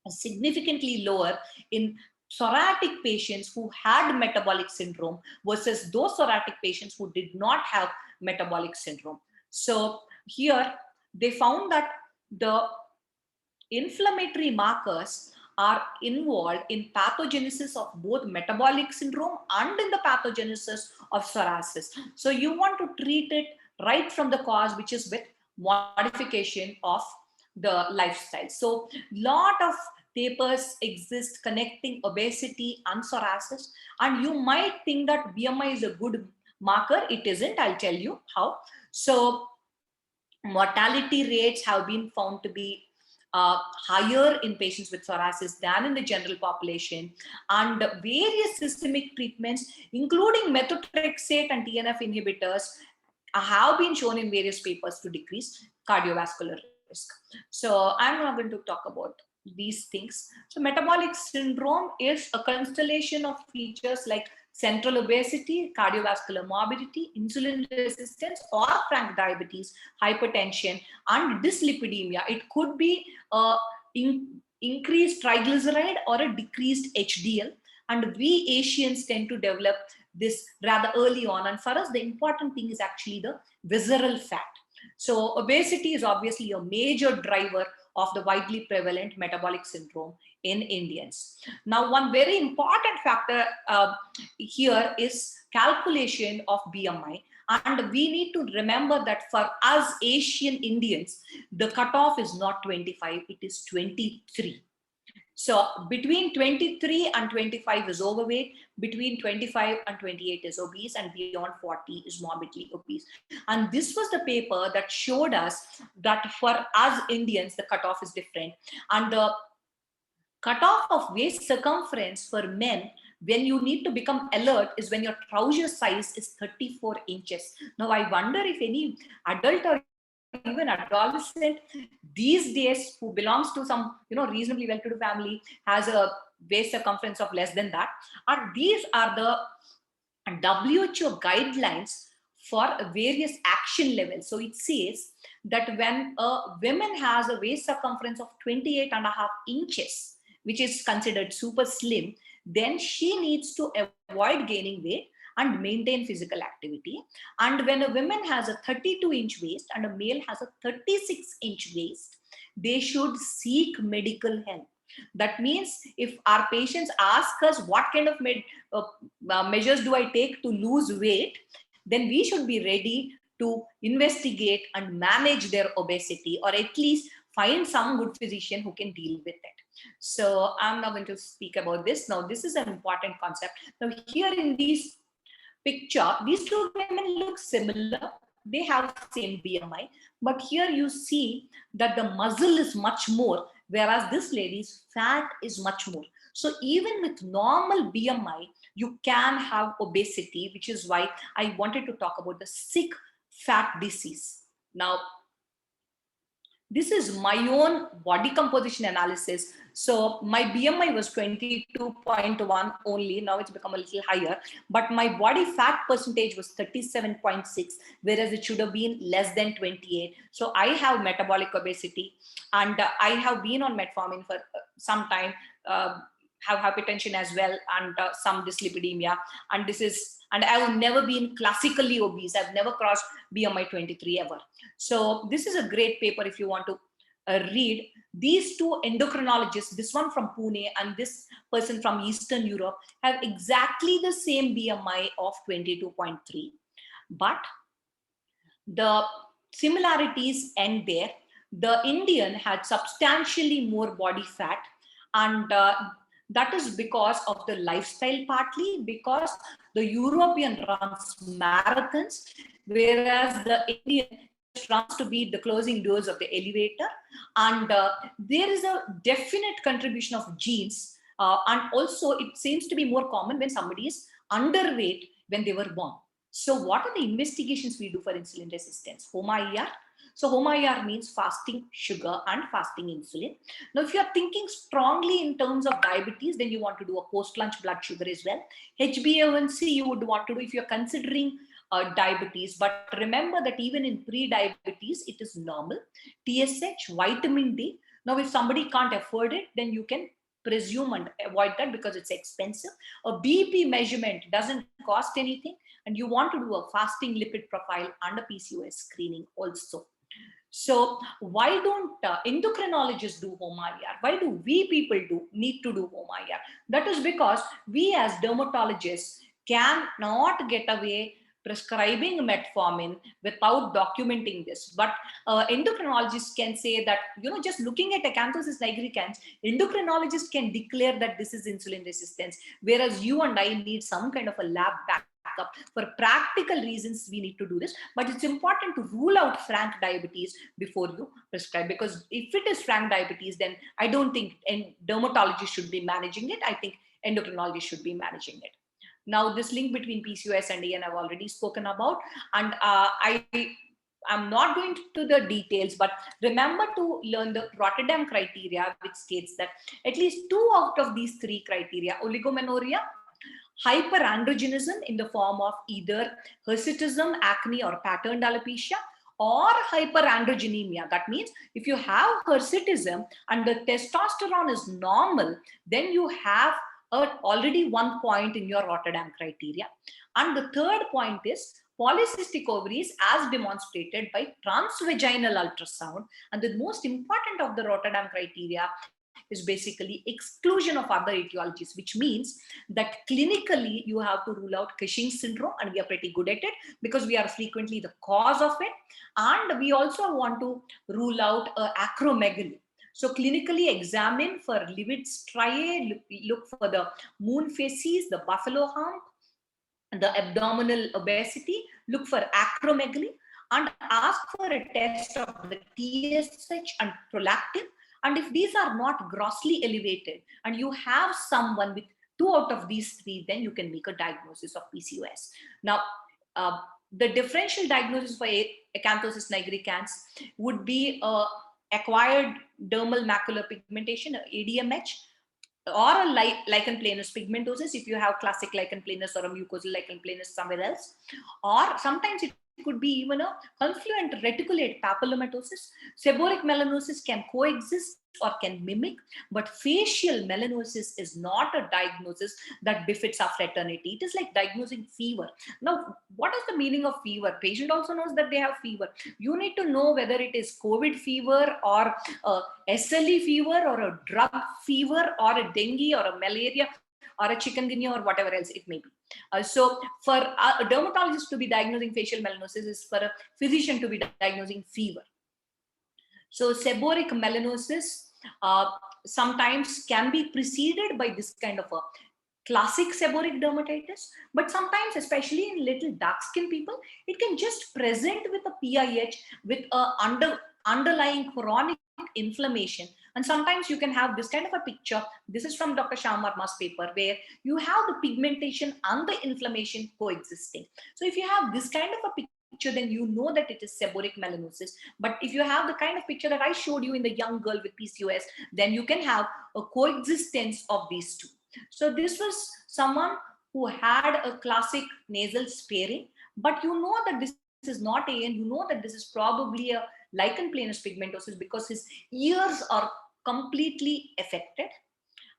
significantly lower in psoriatic patients who had metabolic syndrome versus those psoriatic patients who did not have metabolic syndrome. So here they found that the inflammatory markers are involved in pathogenesis of both metabolic syndrome and in the pathogenesis of psoriasis. So you want to treat it right from the cause, which is with modification of the lifestyle. So lot of papers exist connecting obesity and psoriasis, and you might think that BMI is a good marker. It isn't. I'll tell you how. So mortality rates have been found to be higher in patients with psoriasis than in the general population, and various systemic treatments including methotrexate and TNF inhibitors have been shown in various papers to decrease cardiovascular risk. So I'm not going to talk about these things. So metabolic syndrome is a constellation of features like central obesity, cardiovascular morbidity, insulin resistance, or frank diabetes, hypertension, and dyslipidemia. It could be increased triglyceride or a decreased HDL. And we Asians tend to develop this rather early on. And for us, the important thing is actually the visceral fat. So obesity is obviously a major driver of the widely prevalent metabolic syndrome in Indians. Now, one very important factor here is calculation of BMI. And we need to remember that for us Asian Indians, the cutoff is not 25, it is 23. So between 23 and 25 is overweight, between 25 and 28 is obese, and beyond 40 is morbidly obese. And this was the paper that showed us that for us Indians, the cutoff is different. And the cutoff of waist circumference for men When you need to become alert is when your trouser size is 34 inches. Now, I wonder if any adult or even adolescent these days who belongs to some, reasonably well-to-do family has a waist circumference of less than that. These are the WHO guidelines for various action levels. So it says that when a woman has a waist circumference of 28.5 inches, which is considered super slim, then she needs to avoid gaining weight and maintain physical activity. And when a woman has a 32-inch waist and a male has a 36-inch waist, they should seek medical help. That means if our patients ask us what kind of measures do I take to lose weight, then we should be ready to investigate and manage their obesity, or at least find some good physician who can deal with it. So I'm now going to speak about this. Now, this is an important concept. Now, here in this picture, these two women look similar. They have same BMI, but here you see that the muscle is much more, whereas this lady's fat is much more. So even with normal BMI, you can have obesity, which is why I wanted to talk about the sick fat disease. Now, this is my own body composition analysis. So my BMI was 22.1 only. Now it's become a little higher, but my body fat percentage was 37.6, whereas it should have been less than 28. So I have metabolic obesity, and I have been on metformin for some time, have hypertension as well, and some dyslipidemia. And I've never been classically obese. I've never crossed BMI 23 ever. So this is a great paper if you want to read. These two endocrinologists, this one from Pune and this person from Eastern Europe, have exactly the same BMI of 22.3. But the similarities end there. The Indian had substantially more body fat, and that is because of the lifestyle, partly because the European runs marathons, whereas the Indian runs to beat the closing doors of the elevator. And there is a definite contribution of genes. And also it seems to be more common when somebody is underweight when they were born. So what are the investigations we do for insulin resistance? HOMA-IR. So HOMA-IR means fasting sugar and fasting insulin. Now, if you are thinking strongly in terms of diabetes, then you want to do a post-lunch blood sugar as well. HbA1c you would want to do if you're considering diabetes. But remember that even in pre-diabetes, it is normal. TSH, vitamin D. Now, if somebody can't afford it, then you can presume and avoid that because it's expensive. A BP measurement doesn't cost anything, and you want to do a fasting lipid profile and a PCOS screening also. So why don't endocrinologists do HOMA-IR? Why do we people need to do HOMA-IR? That is because we as dermatologists cannot get away prescribing metformin without documenting this. But endocrinologists can say that, just looking at Acanthosis nigricans, endocrinologists can declare that this is insulin resistance, whereas you and I need some kind of a lab backup. For practical reasons, we need to do this, but it's important to rule out frank diabetes before you prescribe, because if it is frank diabetes, then I don't think dermatologists should be managing it. I think endocrinologists should be managing it. Now, this link between PCOS and AN I've already spoken about, and I'm not going to the details, but remember to learn the Rotterdam criteria, which states that at least 2 out of these 3 criteria, oligomenorrhea, hyperandrogenism in the form of either hirsutism, acne, or patterned alopecia, or hyperandrogenemia. That means if you have hirsutism and the testosterone is normal, then you have already 1 point in your Rotterdam criteria. And the third point is polycystic ovaries as demonstrated by transvaginal ultrasound. And the most important of the Rotterdam criteria is basically exclusion of other etiologies, which means that clinically you have to rule out Cushing's syndrome, and we are pretty good at it because we are frequently the cause of it. And we also want to rule out acromegaly. So clinically examine for livid striae, look for the moon facies, the buffalo hump, the abdominal obesity, look for acromegaly, and ask for a test of the TSH and prolactin. And if these are not grossly elevated and you have someone with 2 out of these 3, then you can make a diagnosis of PCOS. Now, the differential diagnosis for Acanthosis nigricans would be acquired dermal macular pigmentation, ADMH, or a lichen planus pigmentosis if you have classic lichen planus or a mucosal lichen planus somewhere else, or sometimes it could be even a confluent reticulate papillomatosis. Seborrheic melanosis can coexist or can mimic, but facial melanosis is not a diagnosis that befits our fraternity. It is like diagnosing fever. Now, what is the meaning of fever? Patient also knows that they have fever. You need to know whether it is COVID fever or SLE fever or a drug fever or a dengue or a malaria or a chikungunya or whatever else it may be. So for a dermatologist to be diagnosing facial melanosis is for a physician to be diagnosing fever. So seborrheic melanosis sometimes can be preceded by this kind of a classic seborrheic dermatitis, but sometimes, especially in little dark skin people, it can just present with a PIH with a underlying chronic inflammation. And sometimes you can have this kind of a picture. This is from Dr. Shyam Verma's paper, where you have the pigmentation and the inflammation coexisting. So if you have this kind of a picture, then you know that it is seborrheic melanosis. But if you have the kind of picture that I showed you in the young girl with PCOS, then you can have a coexistence of these two. So this was someone who had a classic nasal sparing, but you know that this is not AN, you know that this is probably a lichen planus pigmentosis because his ears are completely affected.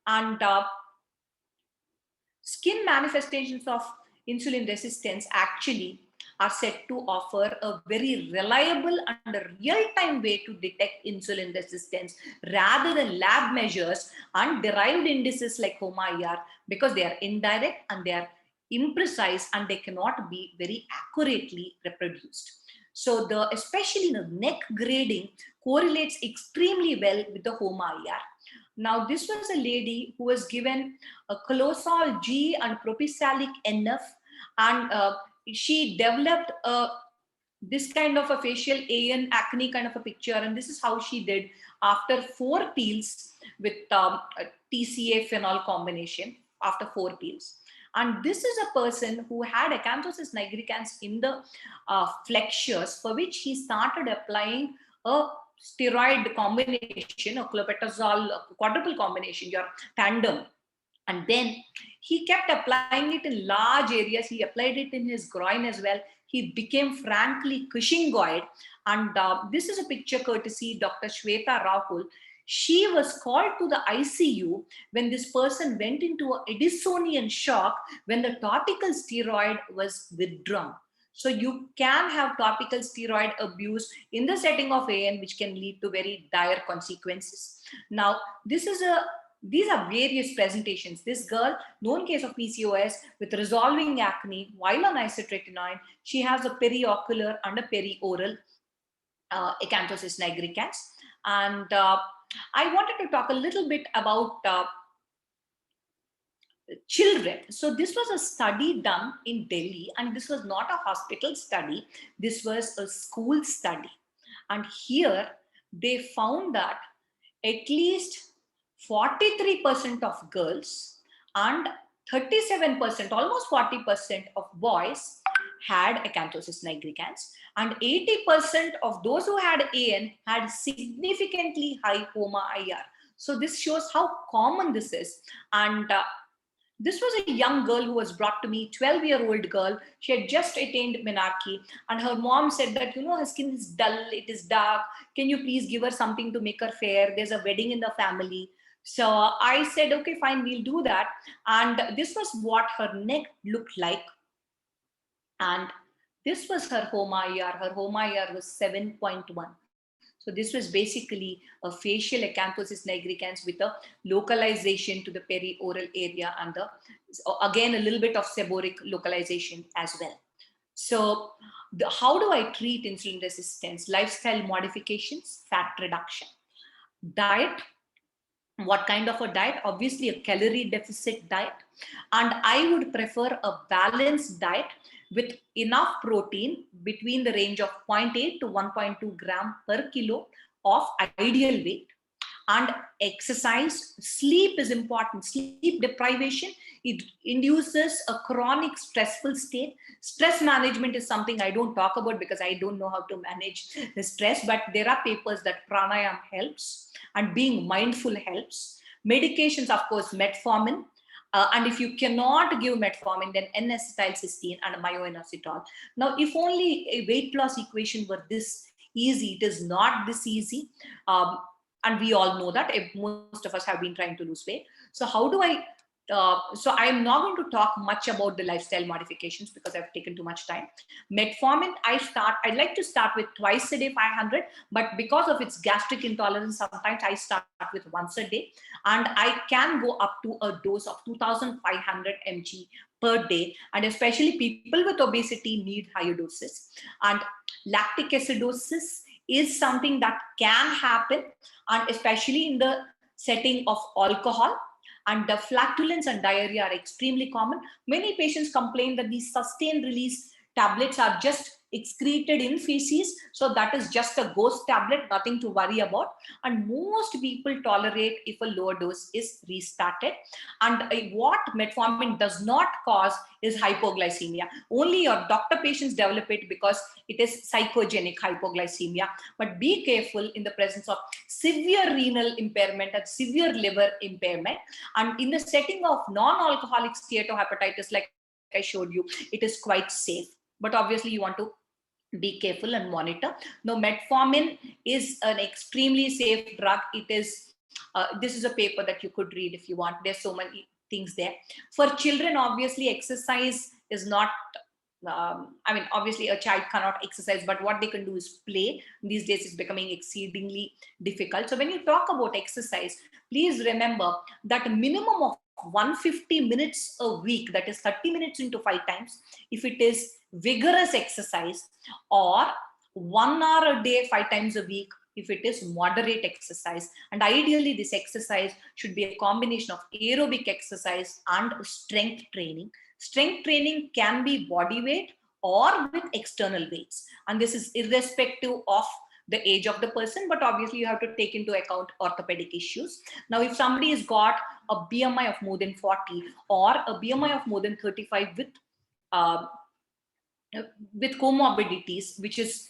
And skin manifestations of insulin resistance actually are said to offer a very reliable and a real-time way to detect insulin resistance rather than lab measures and derived indices like HOMA-IR, because they are indirect and they are imprecise and they cannot be very accurately reproduced. So especially the neck grading correlates extremely well with the HOMA-IR. Now, this was a lady who was given a colosol G and propisalic NF, and she developed this kind of a facial AN acne kind of a picture, and this is how she did after 4 peels with TCA phenol combination after 4 peels. And this is a person who had Acanthosis nigricans in the flexures, for which he started applying a steroid combination, a clopidogrel quadruple combination, your tandem. And then he kept applying it in large areas. He applied it in his groin as well. He became frankly Cushingoid. And this is a picture courtesy Dr. Shweta Rahul. She was called to the ICU when this person went into an Edisonian shock when the topical steroid was withdrawn. So you can have topical steroid abuse in the setting of AN, which can lead to very dire consequences. Now, these are various presentations. This girl, known case of PCOS with resolving acne while on isotretinoin, she has a periocular and a perioral Acanthosis nigricans. And I wanted to talk a little bit about children. So this was a study done in Delhi, and this was not a hospital study. This was a school study. And here they found that at least 43% of girls and 37%, almost 40% of boys had Acanthosis nigricans, and 80% of those who had AN had significantly high HOMA-IR. So this shows how common this is. And this was a young girl who was brought to me, 12-year-old girl. She had just attained menarche, and her mom said that, her skin is dull, it is dark. Can you please give her something to make her fair? There's a wedding in the family. So I said, okay, fine, we'll do that. And this was what her neck looked like. And this was her HOMA-IR. Her HOMA-IR was 7.1. So this was basically a facial Acanthosis nigricans with a localization to the perioral area and again a little bit of seborrheic localization as well. So how do I treat insulin resistance? Lifestyle modifications, fat reduction, diet. What kind of a diet? Obviously a calorie deficit diet, and I would prefer a balanced diet with enough protein between the range of 0.8 to 1.2 gram per kilo of ideal weight. And exercise, sleep is important. Sleep deprivation, it induces a chronic stressful state. Stress management is something I don't talk about because I don't know how to manage the stress, but there are papers that pranayam helps and being mindful helps. Medications, of course, metformin. And if you cannot give metformin, then N-acetylcysteine and myoinositol. Now, if only a weight loss equation were this easy, it is not this easy. And we all know that most of us have been trying to lose weight. So how do I, so I'm not going to talk much about the lifestyle modifications because I've taken too much time. Metformin, I'd like to start with twice a day, 500, but because of its gastric intolerance, sometimes I start with once a day, and I can go up to a dose of 2,500 mg per day. And especially people with obesity need higher doses. And lactic acidosis is something that can happen, and especially in the setting of alcohol. And the flatulence and diarrhea are extremely common. Many patients complain that these sustained release tablets are just excreted in feces. So that is just a ghost tablet, nothing to worry about. And most people tolerate if a lower dose is restarted. And what metformin does not cause is hypoglycemia. Only your doctor patients develop it because it is psychogenic hypoglycemia. But be careful in the presence of severe renal impairment and severe liver impairment. And in the setting of non-alcoholic steatohepatitis, like I showed you, it is quite safe. But obviously you want to be careful and monitor. Now, metformin is an extremely safe drug. It is, this is a paper that you could read if you want. There's so many things there. For children, obviously exercise is not, I mean, obviously a child cannot exercise, but what they can do is play. These days it's becoming exceedingly difficult. So when you talk about exercise, please remember that a minimum of 150 minutes a week, that is 30 minutes into 5 times, if it is vigorous exercise, or 1 hour a day, 5 times a week, if it is moderate exercise. And ideally, this exercise should be a combination of aerobic exercise and strength training. Strength training can be body weight or with external weights. And this is irrespective of the age of the person, but obviously you have to take into account orthopedic issues. Now, if somebody has got a BMI of more than 40 or a BMI of more than 35 with comorbidities, which is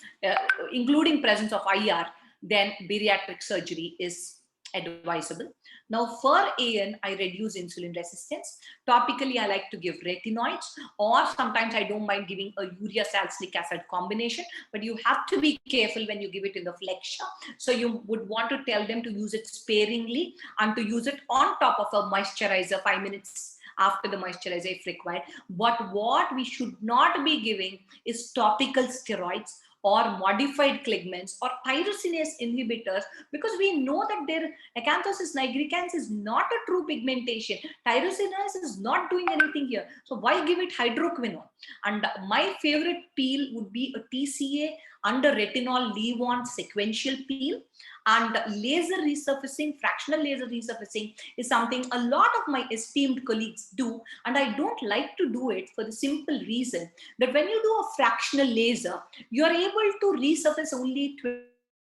including presence of IR, then bariatric surgery is advisable. Now, for AN, I reduce insulin resistance. Topically, I like to give retinoids, or sometimes I don't mind giving a urea salicylic acid combination, but you have to be careful when you give it in the flexure. So you would want to tell them to use it sparingly and to use it on top of a moisturizer 5 minutes after the moisturizer if required. But what we should not be giving is topical steroids or modified cligments or tyrosinase inhibitors, because we know that their Acanthosis nigricans is not a true pigmentation. Tyrosinase is not doing anything here. So why give it hydroquinone? And my favorite peel would be a TCA under retinol leave-on sequential peel. And laser resurfacing, fractional laser resurfacing is something a lot of my esteemed colleagues do. And I don't like to do it for the simple reason that when you do a fractional laser, you are able to resurface only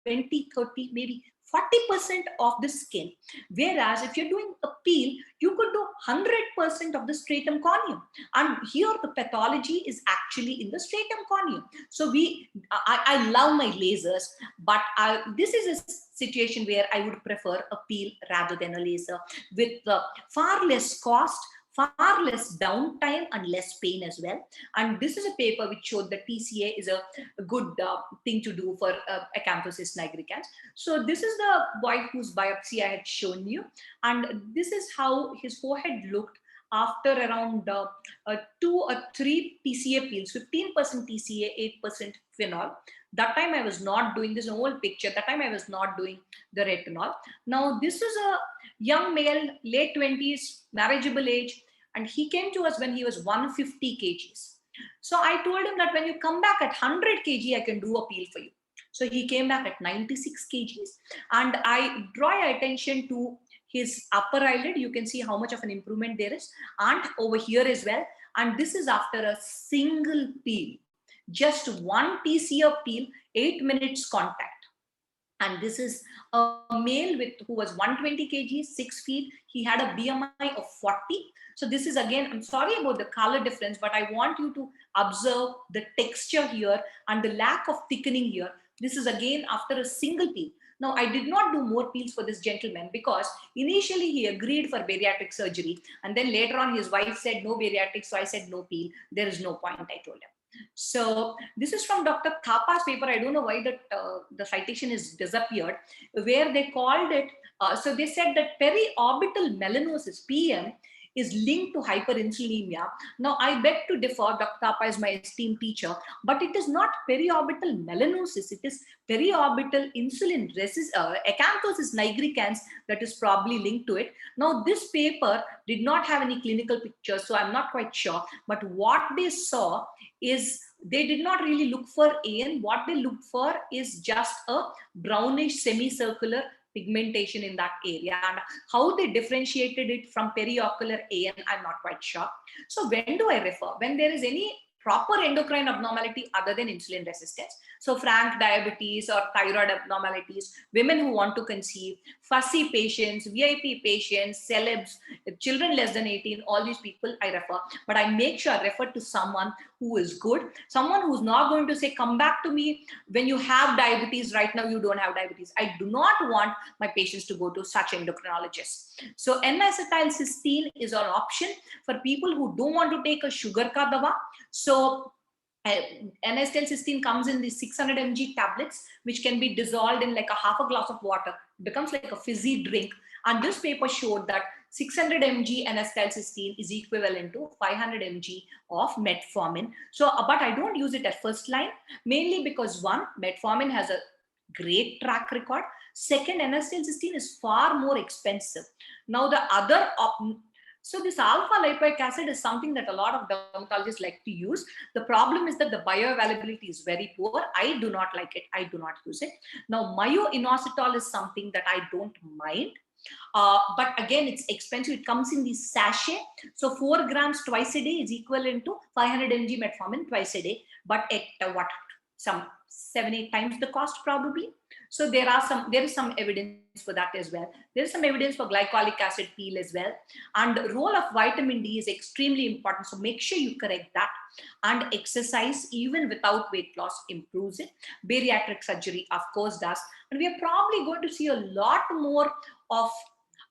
20, 30, maybe 40% of the skin. Whereas if you're doing a peel, you could do 100% of the stratum corneum. And here the pathology is actually in the stratum corneum. So I love my lasers, but this is a situation where I would prefer a peel rather than a laser, with far less cost, far less downtime, and less pain as well. And this is a paper which showed that TCA is a good thing to do for Acanthosis nigricans. So this is the boy whose biopsy I had shown you. And this is how his forehead looked after around 2 or 3 TCA peels, 15% TCA, 8% phenol. That time I was not doing this, old picture. That time I was not doing the retinol. Now this is a young male, late 20s, marriageable age. And he came to us when he was 150 kgs. So I told him that when you come back at 100 kg, I can do a peel for you. So he came back at 96 kgs. And I draw your attention to his upper eyelid. You can see how much of an improvement there is. And over here as well. And this is after a single peel. Just one TCA peel, 8 minutes contact. And this is a male who was 120 kg, 6 feet. He had a BMI of 40. So this is, again, I'm sorry about the color difference, but I want you to observe the texture here and the lack of thickening here. This is again after a single peel. Now, I did not do more peels for this gentleman because initially he agreed for bariatric surgery, and then later on his wife said no bariatric, so I said no peel. There is no point, I told him. So this is from Dr. Thapa's paper. I don't know why the citation is disappeared, where they called it. So they said that periorbital melanosis, PM, is linked to hyperinsulinemia. Now, I beg to differ. Dr. Thapa is my esteemed teacher, but it is not periorbital melanosis. It is periorbital insulin acanthosis nigricans that is probably linked to it. Now, this paper did not have any clinical pictures, so I'm not quite sure. But what they saw is they did not really look for AN. What they looked for is just a brownish semicircular pigmentation in that area, and how they differentiated it from periocular AN, I'm not quite sure. So when do I refer? When there is any proper endocrine abnormality other than insulin resistance. So frank diabetes or thyroid abnormalities, women who want to conceive, fussy patients, VIP patients, celebs, children less than 18, all these people I refer. But I make sure I refer to someone who is good, someone who's not going to say, come back to me when you have diabetes, right now you don't have diabetes. I do not want my patients to go to such endocrinologists. So N-acetylcysteine is an option for people who don't want to take a sugar ka dawa. So N-acetylcysteine comes in these 600 mg tablets, which can be dissolved in like a half a glass of water. It becomes like a fizzy drink. And this paper showed that 600 mg N-acetylcysteine is equivalent to 500 mg of metformin. So, but I don't use it at first line, mainly because one, metformin has a great track record. Second, N-acetylcysteine is far more expensive. Now, the other so this alpha lipoic acid is something that a lot of dermatologists like to use. The problem is that the bioavailability is very poor. I do not like it. I do not use it. Now, myo-inositol is something that I don't mind. But again, it's expensive. It comes in the sachet. So 4 grams twice a day is equivalent to 500 mg metformin twice a day. But at some 7-8 times the cost probably. So there is some evidence for that as well. There is some evidence for glycolic acid peel as well. And the role of vitamin D is extremely important. So make sure you correct that. And exercise, even without weight loss, improves it. Bariatric surgery, of course, does. And we are probably going to see a lot more of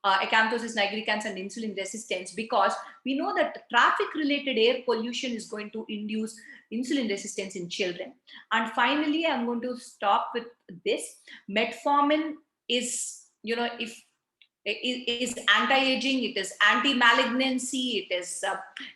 acanthosis nigricans and insulin resistance, because we know that traffic-related air pollution is going to induce insulin resistance in children. And finally, I'm going to stop with this. Metformin is, is anti-aging, it is anti-malignancy,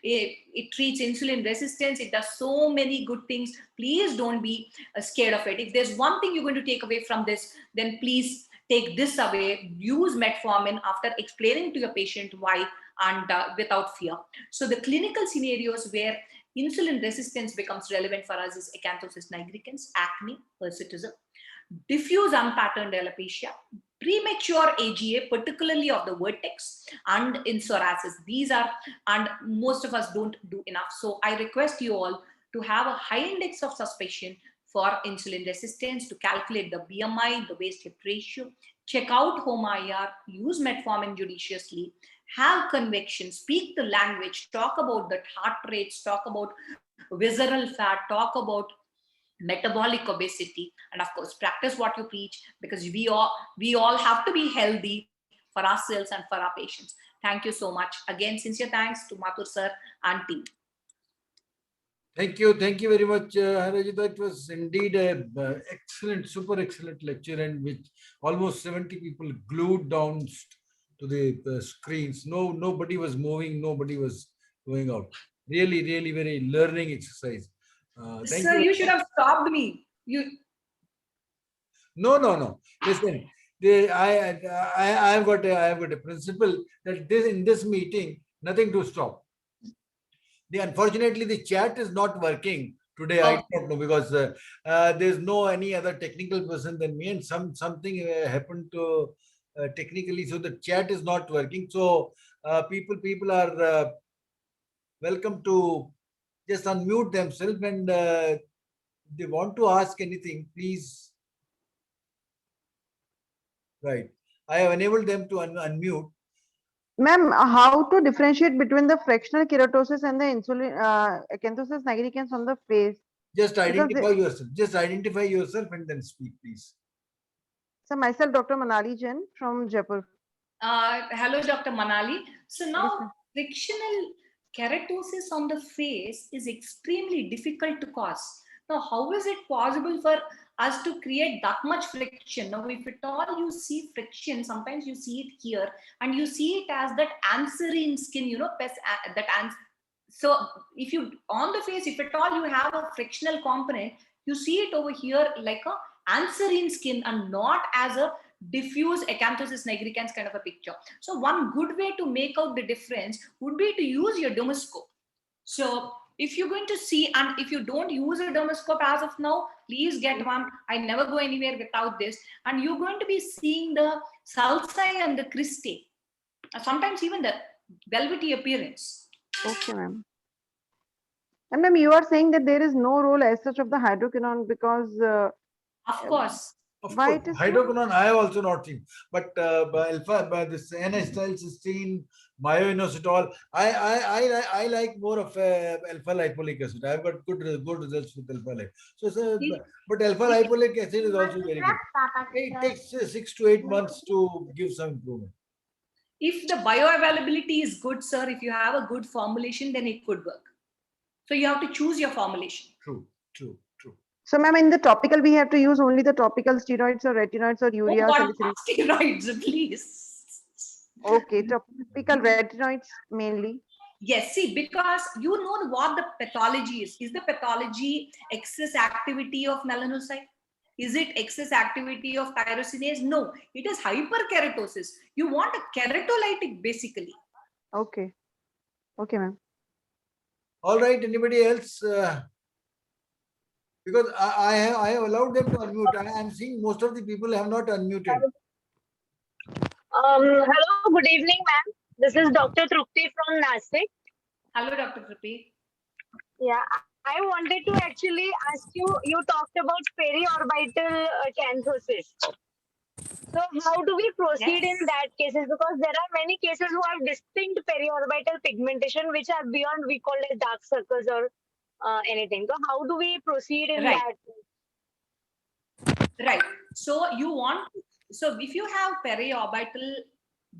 it treats insulin resistance, it does so many good things. Please don't be scared of it. If there's one thing you're going to take away from this, then please take this away. Use metformin after explaining to your patient why, and without fear. So the clinical scenarios where insulin resistance becomes relevant for us is acanthosis nigricans, acne, hirsutism, diffuse unpatterned alopecia, premature AGA, particularly of the vertex, and in psoriasis. These are, and most of us don't do enough. So I request you all to have a high index of suspicion for insulin resistance, to calculate the BMI, the waist-hip ratio, check out HOMA-IR, use metformin judiciously, have conviction, speak the language, talk about the heart rates, talk about visceral fat, talk about metabolic obesity, and of course practice what you preach, because we all have to be healthy for ourselves and for our patients. Thank you so much. Again, sincere thanks to Mathur sir and team. Thank you very much, Rajita. It was indeed a excellent, super excellent lecture, and which almost 70 people glued down to the screens. Nobody was moving, nobody was going out. Really very learning exercise. Thank Sir, you. you should have stopped me. No. Listen, I have got a principle that in this meeting, nothing to stop. Unfortunately, the chat is not working today. I don't know, because there's no any other technical person than me, and something happened to technically, so the chat is not working. So people are welcome to just unmute themselves, and they want to ask anything, please. Right. I have enabled them to unmute. Ma'am, how to differentiate between the fractional keratosis and the insulin acanthosis nigricans on the face? Just Because identify yourself. Just identify yourself and then speak, please. So myself, Dr. Manali Jain from Jaipur. Hello, Dr. Manali. So Yes, now ma'am. frictional keratosis on the face is extremely difficult to cause. Now, how is it possible for us to create that much friction? Now, if at all you see friction, sometimes you see it here and you see it as that answering skin, you know, so if you on the face, if at all you have a frictional component, you see it over here like a answering skin and not as a diffuse acanthosis nigricans kind of a picture. So one good way to make out the difference would be to use your dermoscope. So if you're going to see, and if you don't use a dermoscope as of now, please get one. I never go anywhere without this. And you're going to be seeing the sulci and the cristae, sometimes even the velvety appearance. Okay, ma'am. And ma'am, you are saying that there is no role as such of the hydroquinone because Of course. Of why course, it is so? hydroquinone I have also not seen, but by this N-acetylcysteine, myoinositol, I like more of alpha lipolic acid. I've got good results with alpha lipolic. But alpha lipolic acid is also very good. It takes 6 to 8 months to give some improvement. If the bioavailability is good, sir, if you have a good formulation, then it could work. So you have to choose your formulation. True. So, ma'am, in the topical, we have to use only the topical steroids or retinoids or urea Oh, salicylic. steroids, please. Okay, topical retinoids mainly. Yes, see, because you know what the pathology is. Is the pathology excess activity of melanocyte? Is it excess activity of tyrosinase? No, it is hyperkeratosis. You want a keratolytic basically. Okay. Okay, ma'am. All right. Anybody else? Because I have allowed them to unmute. I am seeing most of the people have not unmuted. Hello, good evening, ma'am. This is Dr. Trupti from Nashik. Hello, Dr. Kripi. Yeah, I wanted to actually ask you, you talked about periorbital acanthosis. So how do we proceed in that cases? Because there are many cases who have distinct periorbital pigmentation, which are beyond we call as dark circles or anything. So how do we proceed in Right. that? Right. So if you have periorbital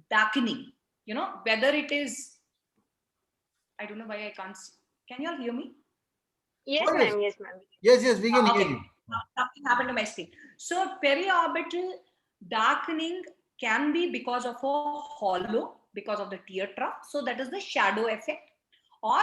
darkening, you know, whether it is, I don't know why I can't see. Can you all hear me? Yes, Oh, yes. ma'am. Yes, ma'am. Yes, we can hear Okay. you. Something happened to my screen. So periorbital darkening can be because of a hollow, because of the tear trough. So that is the shadow effect. Or